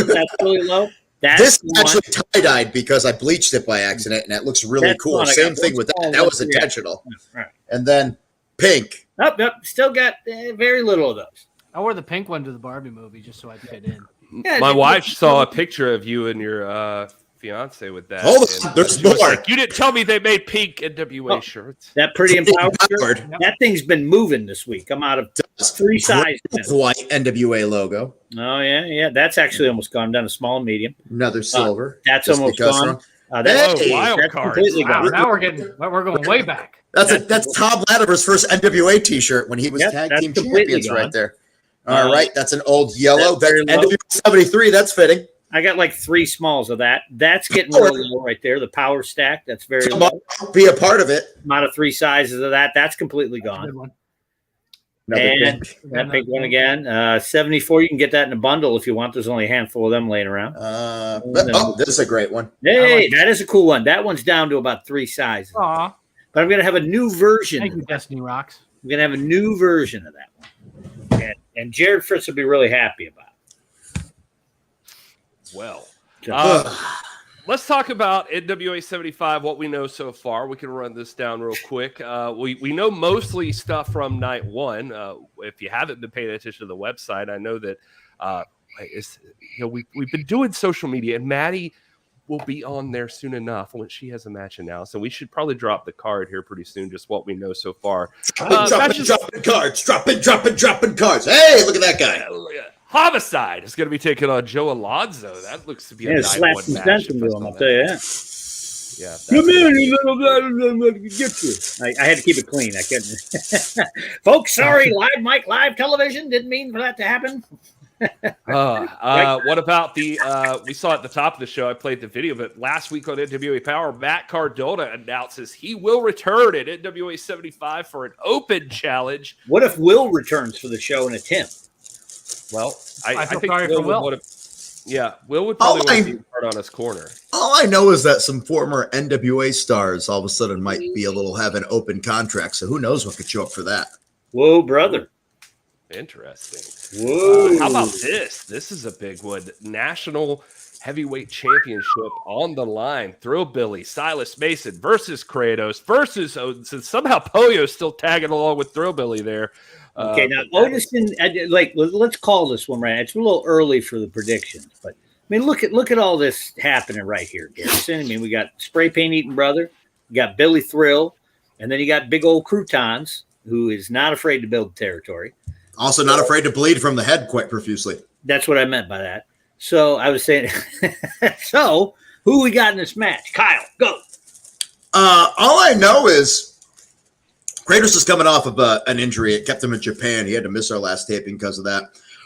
That's really low. This actually tie-dyed because I bleached it by accident, and that looks really cool. Same thing with that. That was intentional. Right. And then pink. Yep. Still got very little of those. I wore the pink one to the Barbie movie just so I could fit in. Yeah, my wife saw a picture of you and your fiance with that. Hold on, there's more. Like, you didn't tell me they made pink NWA shirts. That pretty empowered shirt. That thing's been moving this week. I'm out of 3 sizes. White NWA logo. Oh yeah. That's actually almost gone. I'm down to small and medium. Another silver. That's almost gone. That's wild card. Completely gone. Now we're going way back. That's Tom Latimer's first NWA T-shirt when he was tag team champions right there. All right, that's an old yellow. That's NWA 73. That's fitting. I got like 3 smalls of that. That's getting really low right there. The power stack. That's very low. Be a part of it. I'm out of 3 sizes of that. That's completely gone. And that big one again. 74. You can get that in a bundle if you want. There's only a handful of them laying around. This is a great one. Hey, that is a cool one. That one's down to about 3 sizes. Aw. But I'm going to have a new version. Thank you, Destiny Rocks. I'm going to have a new version of that one. And Jared Fritz will be really happy about it. Well, Let's talk about NWA 75, what we know so far. We can run this down real quick. We know mostly stuff from night one. If you haven't been paying attention to the website, I know that we've been doing social media, and Maddie will be on there soon enough when she has a match announced. And we should probably drop the card here pretty soon, just what we know so far. Dropping cards. Dropping cards. Hey, look at that guy. Homicide is going to be taking on Joe Alonzo. That looks to be a night one match. I'll tell you that. Yeah. Come here, you little get you. I had to keep it clean. I couldn't. Folks, sorry, live television. Didn't mean for that to happen. What about we saw at the top of the show, I played the video, but last week on NWA Power, Matt Cardona announces he will return at NWA 75 for an open challenge. What if Will returns for the show and a Tim? Well, I think Will would Will would probably want to be on his corner. All I know is that some former NWA stars all of a sudden might be having open contracts. So who knows what could show up for that? Whoa, brother. Interesting. Whoa. How about this? This is a big one. National Heavyweight Championship on the line. Thrillbilly Silas Mason versus Kratos versus Odinson. Somehow Pollo's still tagging along with Thrillbilly there. Okay, now Odinson, let's call this one right. It's a little early for the predictions, but I mean, look at all this happening right here, Garrison. I mean, we got spray paint eating brother, you got Billy Thrill, and then you got big old Croutons, who is not afraid to build territory. Also, not afraid to bleed from the head quite profusely. That's what I meant by that. So I was saying, so who we got in this match? Kyle, go. All I know is Kratos is coming off of an injury. It kept him in Japan. He had to miss our last taping because of that.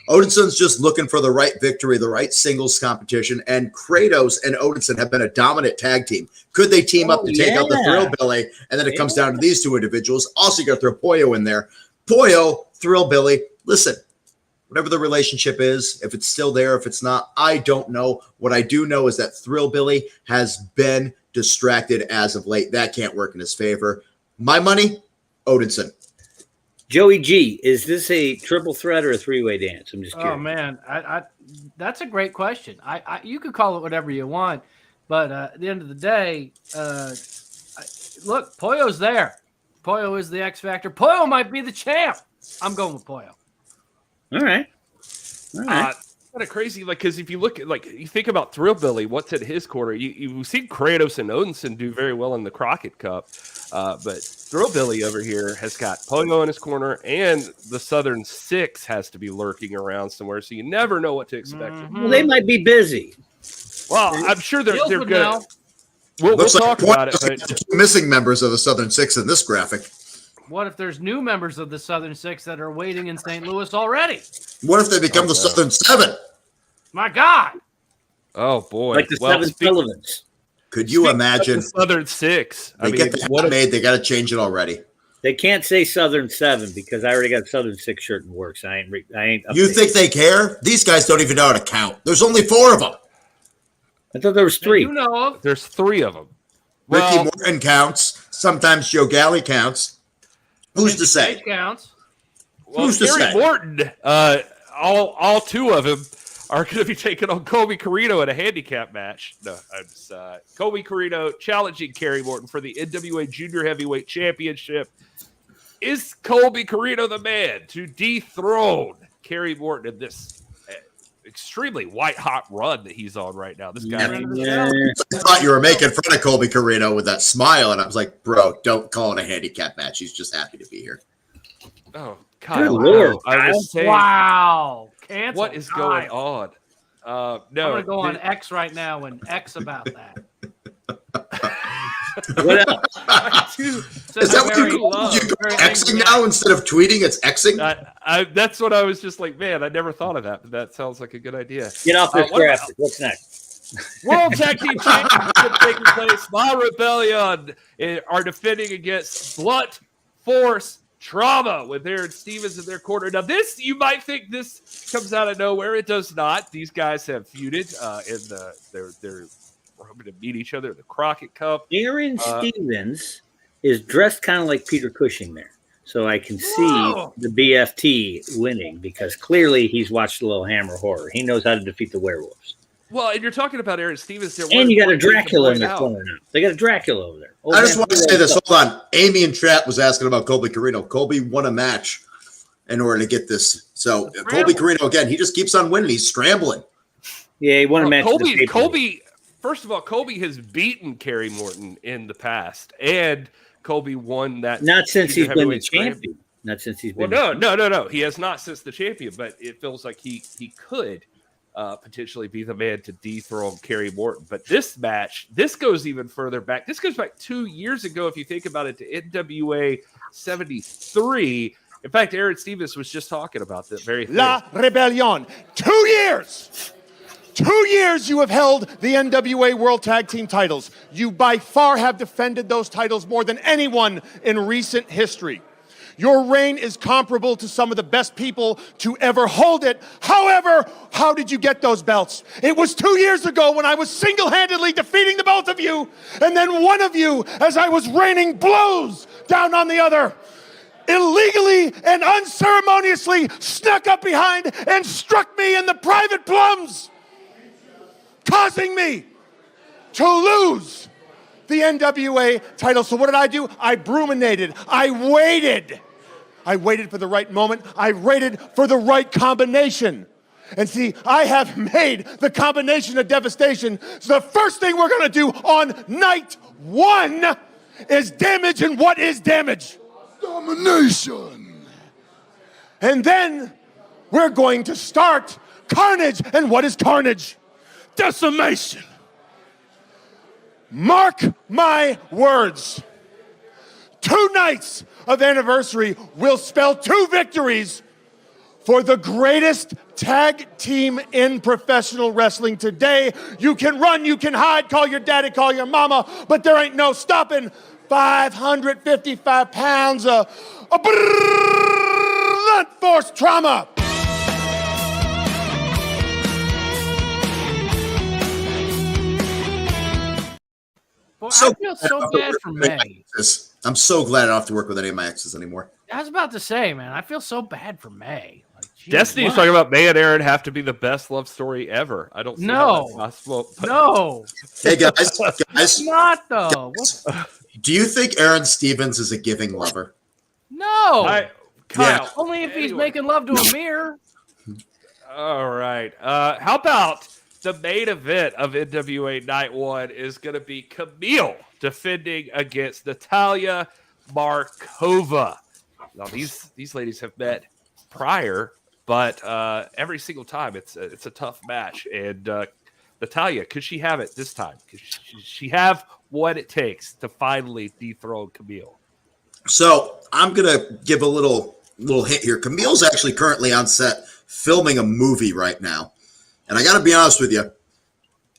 Odinson's just looking for the right victory, the right singles competition, and Kratos and Odinson have been a dominant tag team. Could they team up to take out the Thrillbilly? And then it comes down to these two individuals. Also, you got to throw Pollo in there. Pollo, Thrillbilly, listen, whatever the relationship is, if it's still there, if it's not, I don't know. What I do know is that Thrillbilly has been distracted as of late. That can't work in his favor. My money, Odinson. Joey G, is this a triple threat or a three-way dance? I'm just curious. Oh man, that's a great question. You could call it whatever you want, but at the end of the day, look, Pollo's there. Pollo is the X factor. Pollo might be the champ. I'm going with Pollo. All right. Kind of crazy, because if you look at you think about Thrillbilly, what's at his corner? You've seen Kratos and Odinson do very well in the Crockett Cup, but Thrillbilly over here has got Pollo in his corner, and the Southern Six has to be lurking around somewhere, so you never know what to expect. Well, they might be busy. Well, I'm sure they're good. We'll Looks talk about it. But two missing members of the Southern Six in this graphic. What if there's new members of the Southern Six that are waiting in St. Louis already? What if they become the Southern Seven? My God. Oh, boy. Like the Seven Sullivans. Could you imagine? The Southern Six. They get the hat made. They got to change it already. They can't say Southern Seven because I already got a Southern Six shirt in the works. I ain't. You think they care? These guys don't even know how to count. There's only 4 of them. I thought there was 3. You know of. There's 3 of them. Ricky Morton counts. Sometimes Joe Galley counts. Who's to say? Counts. Well, Who's to Gary say? Morton, all 2 of them are going to be taking on Colby Carino in a handicap match. No, I'm just Colby Carino challenging Kerry Morton for the NWA Junior Heavyweight Championship. Is Colby Carino the man to dethrone Kerry Morton in this extremely white-hot run that he's on right now? This guy. I thought you were making fun of Colby Carino with that smile, and I was like, bro, don't call it a handicap match. He's just happy to be here. Oh, Kyle. Lord, I was saying, Wow. Cancel. what is going on? No. I'm going to go on X right now and X about that. What else? Is that what you go Xing now instead of tweeting? It's Xing? That's what I was just like, man, I never thought of that, but that sounds like a good idea. Get off this graphic. What's next? World Tag Team Championship taking place. My Rebellion are defending against Blunt Force Trauma with Aaron Stevens in their corner. Now, this, you might think this comes out of nowhere. It does not. These guys have feuded they're hoping to meet each other in the Crockett Cup. Aaron Stevens is dressed kind of like Peter Cushing there. So I can see the BFT winning because clearly he's watched a little Hammer horror. He knows how to defeat the werewolves. Well, and you're talking about Aaron Stevens there. And you got a Dracula in their corner now. They got a Dracula over there. I just want to say this. Hold on. Amy and Trap was asking about Colby Carino. Colby won a match in order to get this. So Colby Carino, again, he just keeps on winning. He's scrambling. Yeah, he won a match. Colby, first of all, Colby has beaten Kerry Morton in the past. And Colby won that. Not since he's been the champion. Not since he's been. Well, no. He has not since the champion, but it feels like he could potentially be the man to dethrone Kerry Morton. But this match, this goes even further back. This goes back 2 years ago, if you think about it, to NWA 73. In fact, Aaron Stevens was just talking about that very thing. La Rebellion. 2 years. 2 years you have held the NWA World Tag Team titles. You by far have defended those titles more than anyone in recent history. Your reign is comparable to some of the best people to ever hold it. However, how did you get those belts? It was 2 years ago when I was single-handedly defeating the both of you, and then one of you, as I was raining blows down on the other, illegally and unceremoniously snuck up behind and struck me in the private plums, causing me to lose the NWA title. So what did I do? I bruminated. I waited. I waited for the right moment. I waited for the right combination. And see, I have made the combination of devastation. So the first thing we're going to do on night one is damage. And what is damage? Domination. And then we're going to start carnage. And what is carnage? Decimation. Mark my words. 2 nights of anniversary will spell 2 victories for the greatest tag team in professional wrestling today. You can run, you can hide, call your daddy, call your mama, but there ain't no stopping 555 pounds of blunt force trauma. Boy, I feel so bad for May. I'm so glad I don't have to work with any of my exes anymore. I was about to say, man, I feel so bad for May. Like, geez, Destiny's talking about May and Aaron have to be the best love story ever. I don't see how that's possible. No. Hey, guys. It's not, though. Do you think Aaron Stevens is a giving lover? No. Kyle. Only if he's making love to a mirror. All right. How about the main event of NWA Night 1 is going to be Camille defending against Natalia Markova. Now, these ladies have met prior, but every single time it's a tough match. And Natalia, could she have it this time? Could she have what it takes to finally dethrone Camille? So I'm going to give a little hint here. Camille's actually currently on set filming a movie right now. And I got to be honest with you,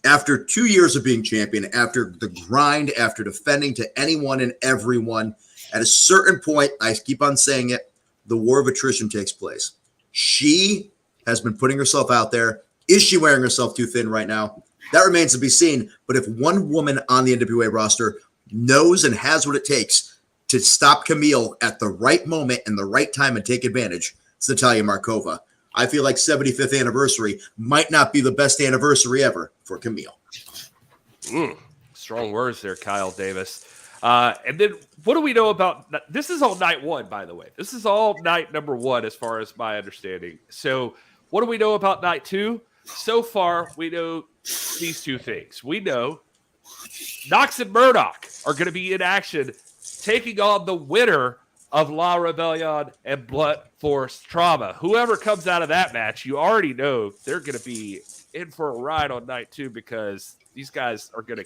after 2 years of being champion, after the grind, after defending to anyone and everyone, at a certain point, I keep on saying it, the war of attrition takes place. She has been putting herself out there. Is she wearing herself too thin right now? That remains to be seen. But if one woman on the NWA roster knows and has what it takes to stop Camille at the right moment and the right time and take advantage, it's Natalia Markova. I feel like 75th anniversary might not be the best anniversary ever for Camille. Strong words there, Kyle Davis. And then what do we know about – this is all night 1, by the way. This is all night number 1 as far as my understanding. So what do we know about night 2? So far, we know these 2 things. We know Knox and Murdoch are going to be in action taking on the winner of La Rebellion and Blunt Force Trauma. Whoever comes out of that match, you already know they're going to be in for a ride on night 2 because these guys are going to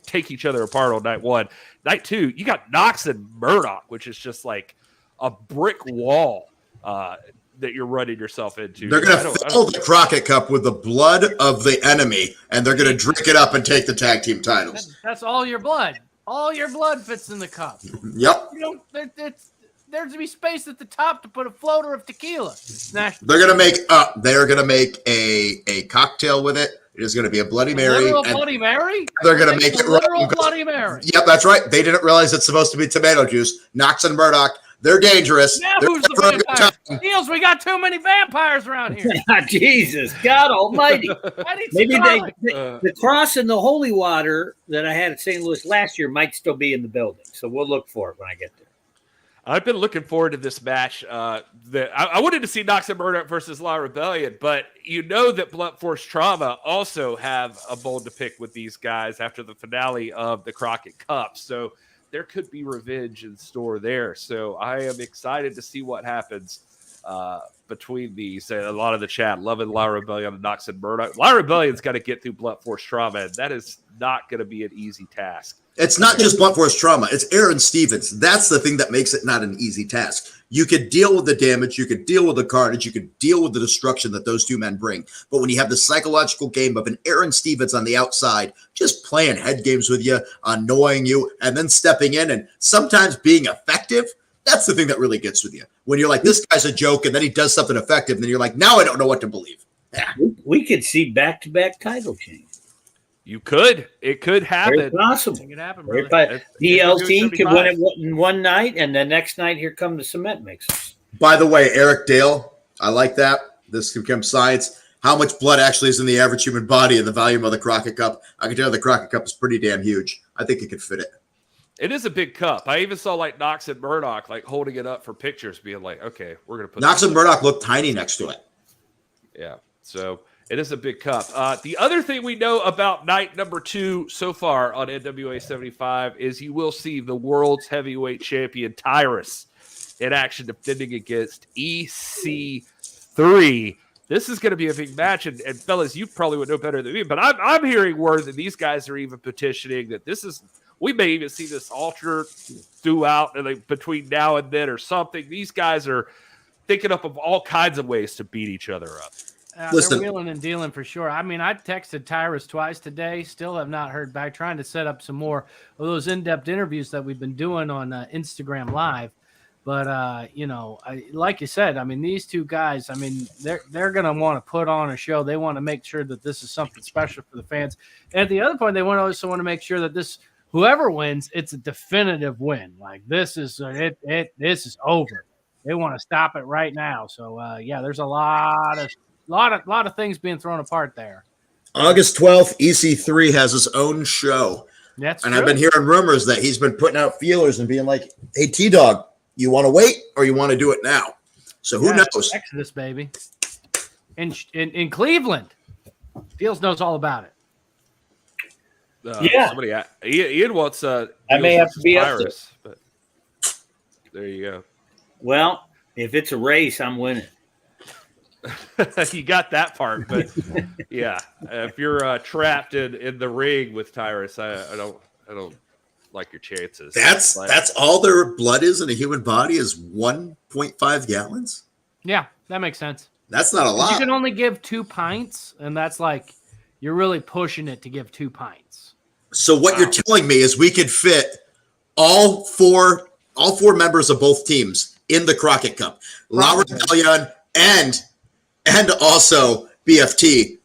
take each other apart on night 1. Night 2, you got Knox and Murdoch, which is just like a brick wall that you're running yourself into. They're going to fill the Crockett Cup with the blood of the enemy, and they're going to drink it up and take the tag team titles. That's all your blood. All your blood fits in the cup. Yep. You know, there's to be space at the top to put a floater of tequila. They're going to make a cocktail with it. It is going to be a Bloody Mary. A Bloody Mary? They're going to make it literal Bloody Mary. Yep, that's right. They didn't realize it's supposed to be tomato juice. Knox and Murdoch, They're dangerous. Now They're who's the for a good vampire? time. Niels, we got too many vampires around here. Jesus, God Almighty! I need some Maybe garlic. the cross and the holy water that I had at St. Louis last year might still be in the building, so we'll look for it when I get there. I've been looking forward to this match. I wanted to see Knox and Murdoch versus La Rebellion, but you know that Blunt Force Trauma also have a bone to pick with these guys after the finale of the Crockett Cup. So there could be revenge in store there. So I am excited to see what happens between these. A lot of the chat loving La Rebellion and Knox and Murdoch. La Rebellion's got to get through Blunt Force Trauma, and that is not going to be an easy task. It's not just Blunt Force Trauma. It's Aaron Stevens. That's the thing that makes it not an easy task. You could deal with the damage. You could deal with the carnage. You could deal with the destruction that those two men bring. But when you have the psychological game of an Aaron Stevens on the outside, just playing head games with you, annoying you, and then stepping in and sometimes being effective, that's the thing that really gets with you. When you're like, this guy's a joke, and then he does something effective, and then you're like, now I don't know what to believe. Yeah. We could see back-to-back title change. You could. It could happen. Very possible. It could happen, Very brother. DLC could win it in one night, and the next night, here come the cement mixers. By the way, Eric Dale, I like that. This becomes science. How much blood actually is in the average human body and the volume of the Crockett Cup? I can tell the Crockett Cup is pretty damn huge. I think it could fit it. It is a big cup. I even saw like Knox and Murdoch like holding it up for pictures, being like, okay, we're going to put Knox and Murdoch look tiny next to it. Yeah. So it is a big cup. The other thing we know about night number 2 so far on NWA 75 is you will see the world's heavyweight champion Tyrus in action defending against EC3. This is going to be a big match, and fellas, you probably would know better than me, but I'm hearing word that these guys are even petitioning that this is. We may even see this alter throughout between now and then or something. These guys are thinking up of all kinds of ways to beat each other up. They're wheeling and dealing for sure. I mean, I texted Tyrus twice today. Still have not heard back. Trying to set up some more of those in-depth interviews that we've been doing on Instagram Live. But, like you said, I mean, these two guys, I mean, they're going to want to put on a show. They want to make sure that this is something special for the fans. And at the other point, they also want to make sure that this – whoever wins, it's a definitive win. Like this is this is over. They want to stop it right now. So there's a lot of things being thrown apart there. August 12th, EC3 has his own show. That's and true. I've been hearing rumors that he's been putting out feelers and being like, hey, T-Dog, you want to wait or you want to do it now? So who knows? Exodus, baby. In Cleveland. Fields knows all about it. Somebody, Ian wants. I may have to be Tyrus, but there you go. Well, if it's a race, I'm winning. You got that part, but yeah, if you're trapped in the ring with Tyrus, I don't like your chances. That's all their blood is in a human body is 1.5 gallons. Yeah, that makes sense. That's not a lot. You can only give 2 pints, and that's like you're really pushing it to give 2 pints. So what you're telling me is we could fit all four members of both teams in the Crockett Cup. La Rebellion and also BFT,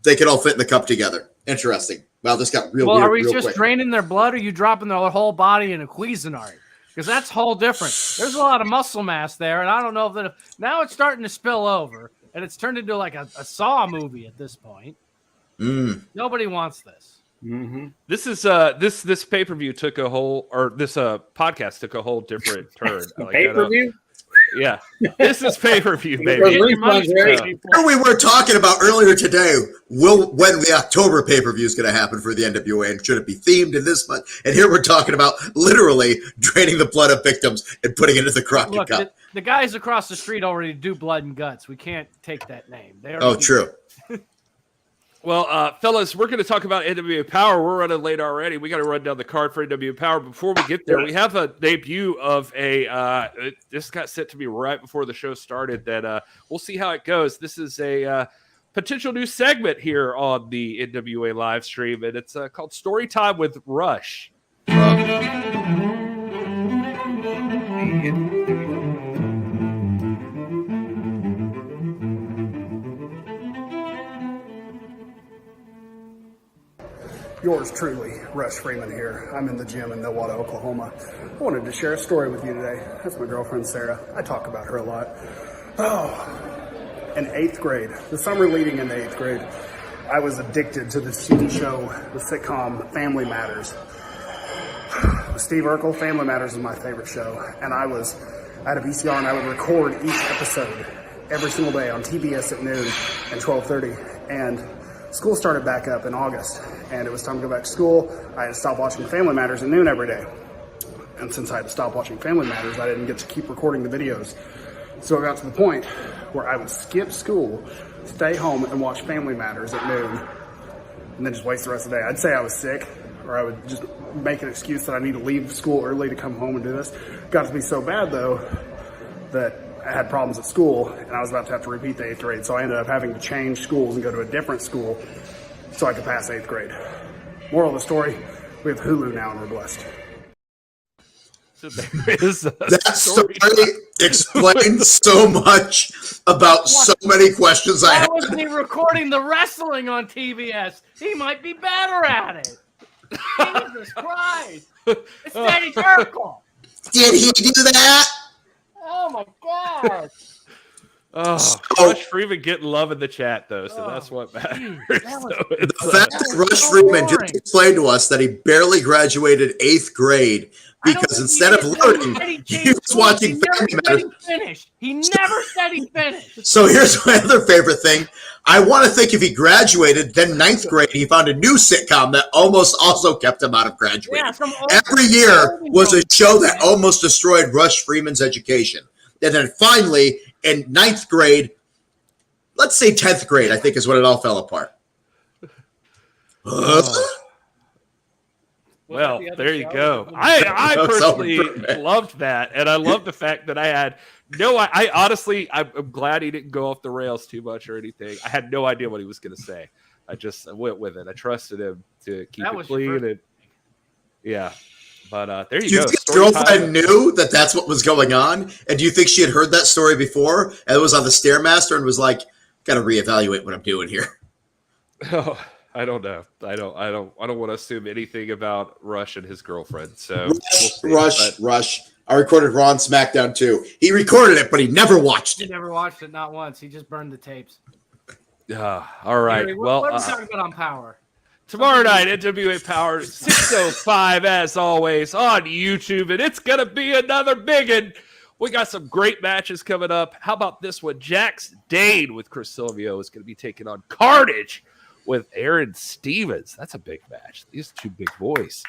they could all fit in the cup together. Interesting. Wow, this got real weird. Well, are we real just quick. draining their blood, or are you dropping their whole body in a Cuisinart? Because that's whole different. There's a lot of muscle mass there, and I don't know if now it's starting to spill over, and it's turned into like a Saw movie at this point. Nobody wants this. Mm-hmm. This is this pay-per-view took a whole, or this podcast took a whole different turn. Pay-per-view? Yeah, this is pay-per-view, baby. Here we were talking about earlier today when the October pay-per-view is going to happen for the NWA, and should it be themed in this month? And here we're talking about literally draining the blood of victims and putting it into the Crockett Cup. The guys across the street already do blood and guts. We can't take that name. True. Well, fellas, we're going to talk about NWA Power. We're running late already. We got to run down the card for NWA Power. Before we get there, we have a debut of this got sent to me right before the show started that we'll see how it goes. This is a potential new segment here on the NWA live stream, and it's called Story Time with Rush. Yours truly, Rush Freeman here. I'm in the gym in Millwater, Oklahoma. I wanted to share a story with you today. That's my girlfriend, Sarah. I talk about her a lot. Oh, in 8th grade, the summer leading into 8th grade, I was addicted to this TV show, the sitcom Family Matters. With Steve Urkel, Family Matters is my favorite show. And I had a VCR and I would record each episode every single day on TBS at noon and 12:30. And school started back up in August, and it was time to go back to school. I had to stop watching Family Matters at noon every day. And since I had to stop watching Family Matters, I didn't get to keep recording the videos. So I got to the point where I would skip school, stay home, and watch Family Matters at noon, and then just waste the rest of the day. I'd say I was sick, or I would just make an excuse that I need to leave school early to come home and do this. Got to be so bad, though, that I had problems at school, and I was about to have to repeat the 8th grade, so I ended up having to change schools and go to a different school so I could pass 8th grade. Moral of the story, we have Hulu now and we're blessed. So there is that story explains so much about so many questions I Why have. wasn't he recording the wrestling on TBS? He might be better at it. Jesus Christ. It's Danny Turkle. Did he do that? Oh, my God. Oh, Rush Freeman getting love in the chat, though, so that's what matters. The fact that Rush Freeman just explained to us that he barely graduated 8th grade because instead of learning, he was watching Family Matters. He never said he finished. So here's my other favorite thing. I want to think if he graduated, then 9th grade, he found a new sitcom that almost also kept him out of graduating. Yeah, every year was a show that almost destroyed Rush Freeman's education. And then finally, in 9th grade, let's say 10th grade, I think is when it all fell apart. Well, there you go. I personally loved that, and I love the fact that I had I honestly, I'm glad he didn't go off the rails too much or anything. I had no idea what he was going to say. I went with it. I trusted him to keep it clean. And, yeah. But there you go. Do you think his girlfriend knew that that's what was going on? And do you think she had heard that story before and it was on the Stairmaster and was like, got to reevaluate what I'm doing here? Oh, I don't know. I don't want to assume anything about Rush and his girlfriend. So Rush. I recorded Raw and SmackDown too. He recorded it, but he never watched it. He never watched it, not once. He just burned the tapes. All right. Anyway, what are we talking about on Power? Tomorrow night, NWA Power 6:05 as always on YouTube, and it's gonna be another big one. We got some great matches coming up. How about this one? Jax Dane with Chris Silvio is going to be taking on Carnage with Aaron Stevens. That's a big match. These two big boys.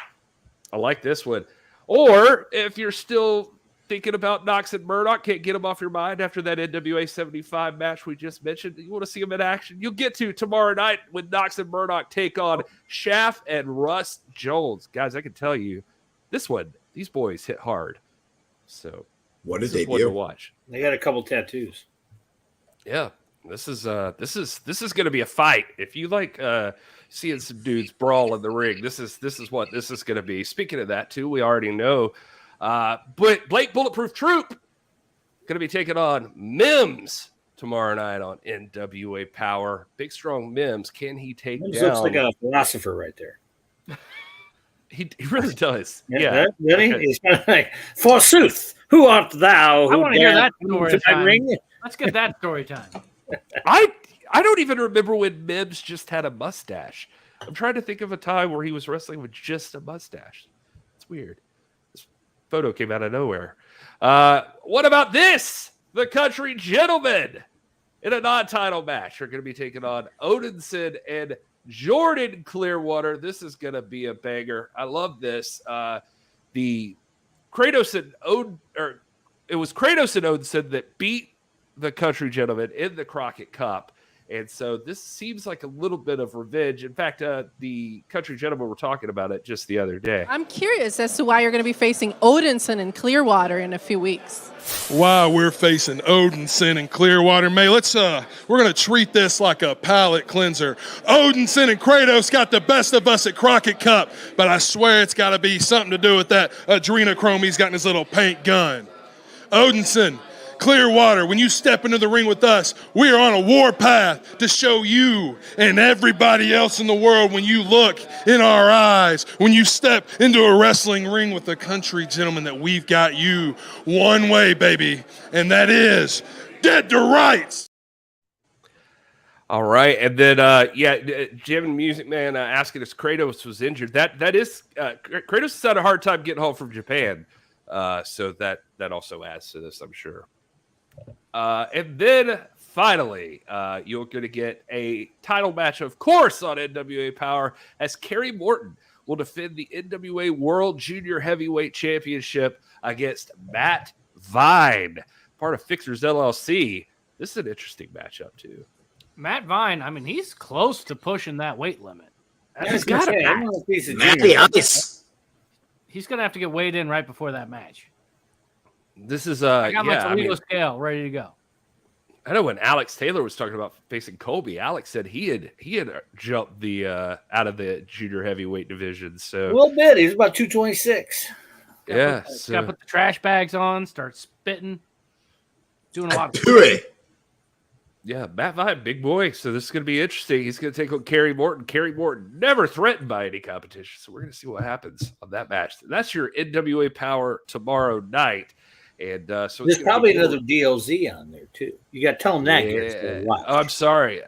I like this one. Or if you're still thinking about Knox and Murdoch, can't get them off your mind after that NWA 75 match we just mentioned, you want to see them in action, you'll get to tomorrow night when Knox and Murdoch take on Shaft and Russ Jones. Guys, I can tell you, these boys hit hard. So what did they do? To watch. They got a couple tattoos. Yeah. This is going to be a fight. If you like seeing some dudes brawl in the ring, this is what this is going to be. Speaking of that too, we already know Blake Bulletproof Troop going to be taking on Mims tomorrow night on NWA Power. Big strong Mims. Can he take Mims down? Looks like a philosopher right there. He really does. Yeah. Really? Okay. He's kind of like, forsooth, who art thou? I want to hear that story time. Ring? Let's get that story time. I don't even remember when Mims just had a mustache. I'm trying to think of a time where he was wrestling with just a mustache. It's weird. This photo came out of nowhere. What about this? The Country Gentlemen in a non-title match are going to be taking on Odinson and Jordan Clearwater. This is going to be a banger. I love this. The Kratos and it was Kratos and Odinson that beat the Country Gentlemen in the Crockett Cup. And so this seems like a little bit of revenge. In fact, the Country Gentlemen were talking about it just the other day. I'm curious as to why you're going to be facing Odinson and Clearwater in a few weeks. Why we're facing Odinson and Clearwater, May. We're going to treat this like a palate cleanser. Odinson and Kratos got the best of us at Crockett Cup, but I swear it's got to be something to do with that adrenochrome he's got in his little paint gun. Odinson, Clearwater, when you step into the ring with us, we are on a war path to show you and everybody else in the world when you look in our eyes, when you step into a wrestling ring with a country gentleman, that we've got you one way, baby, and that is dead to rights. All right, and then Jim and Music Man asking if Kratos was injured. That is Kratos has had a hard time getting home from Japan, so that also adds to this, I'm sure. And then finally, you're going to get a title match, of course, on NWA Power, as Kerry Morton will defend the NWA World Junior Heavyweight Championship against Matt Vine, part of Fixers LLC. This is an interesting matchup too. Matt Vine, I mean, he's close to pushing that weight limit. He's got to He's going to have to get weighed in right before that match. This is I got my Toledo scale ready to go. I know when Alex Taylor was talking about facing Colby, Alex said he had jumped the out of the junior heavyweight division. So a little bit. He was about 226. Got to put the trash bags on, start spitting, doing a lot of Yeah, Matt Vine, big boy. So this is going to be interesting. He's going to take on Kerry Morton. Kerry Morton, never threatened by any competition. So we're going to see what happens on that match. That's your NWA Power tomorrow night. And so there's probably another DLZ on there, too. You got to tell them that. Yeah. Oh, I'm sorry.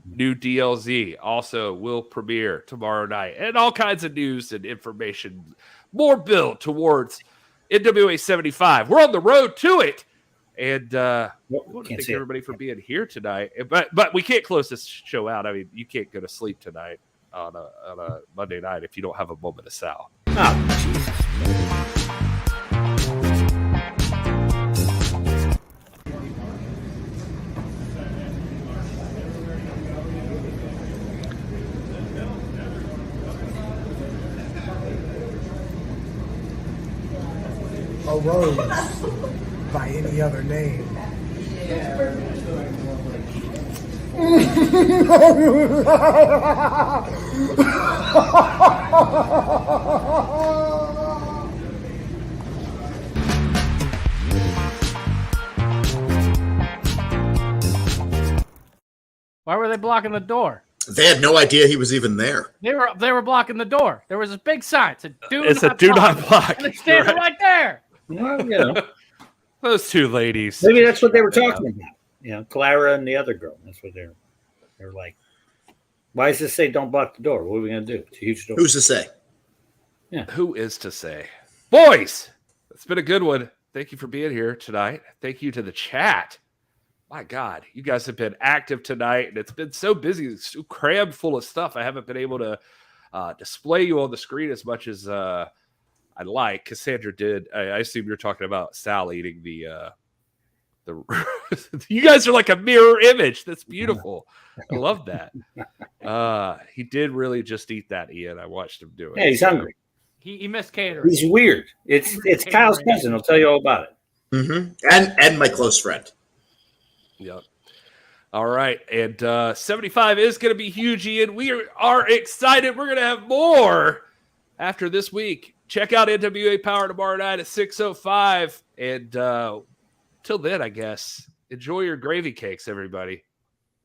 New DLZ also will premiere tomorrow night. And all kinds of news and information. More built towards NWA 75. We're on the road to it. And I want to thank everybody for being here tonight. But we can't close this show out. I mean, you can't go to sleep tonight on a Monday night if you don't have a moment of Sal. Oh, Jesus. A rose by any other name. Why were they blocking the door? They had no idea he was even there. They were blocking the door. There was a big sign. It said, do not block. And they're standing right there. Well, you know. Those two ladies. Maybe that's what they were talking about. You know, Clara and the other girl. That's what they're like. Why does this say don't block the door? What are we going to do? It's a huge door. Who's to say? Yeah. Who is to say? Boys, it's been a good one. Thank you for being here tonight. Thank you to the chat. My God, you guys have been active tonight, and it's been so busy. It's so crammed full of stuff. I haven't been able to display you on the screen as much as I'd like. Cassandra did. I assume you're talking about Sal eating the you guys are like a mirror image. That's beautiful. I love that. He did really just eat that, Ian. I watched him do it. Yeah, he's hungry. He missed catering. He's weird. It's Kyle's cousin. I'll tell you all about it. Mm-hmm. And my close friend. Yep. All right. And 75 is going to be huge, Ian. We are excited. We're going to have more after this week. Check out NWA Power tomorrow night at 6:05. And till then, I guess, enjoy your gravy cakes, everybody.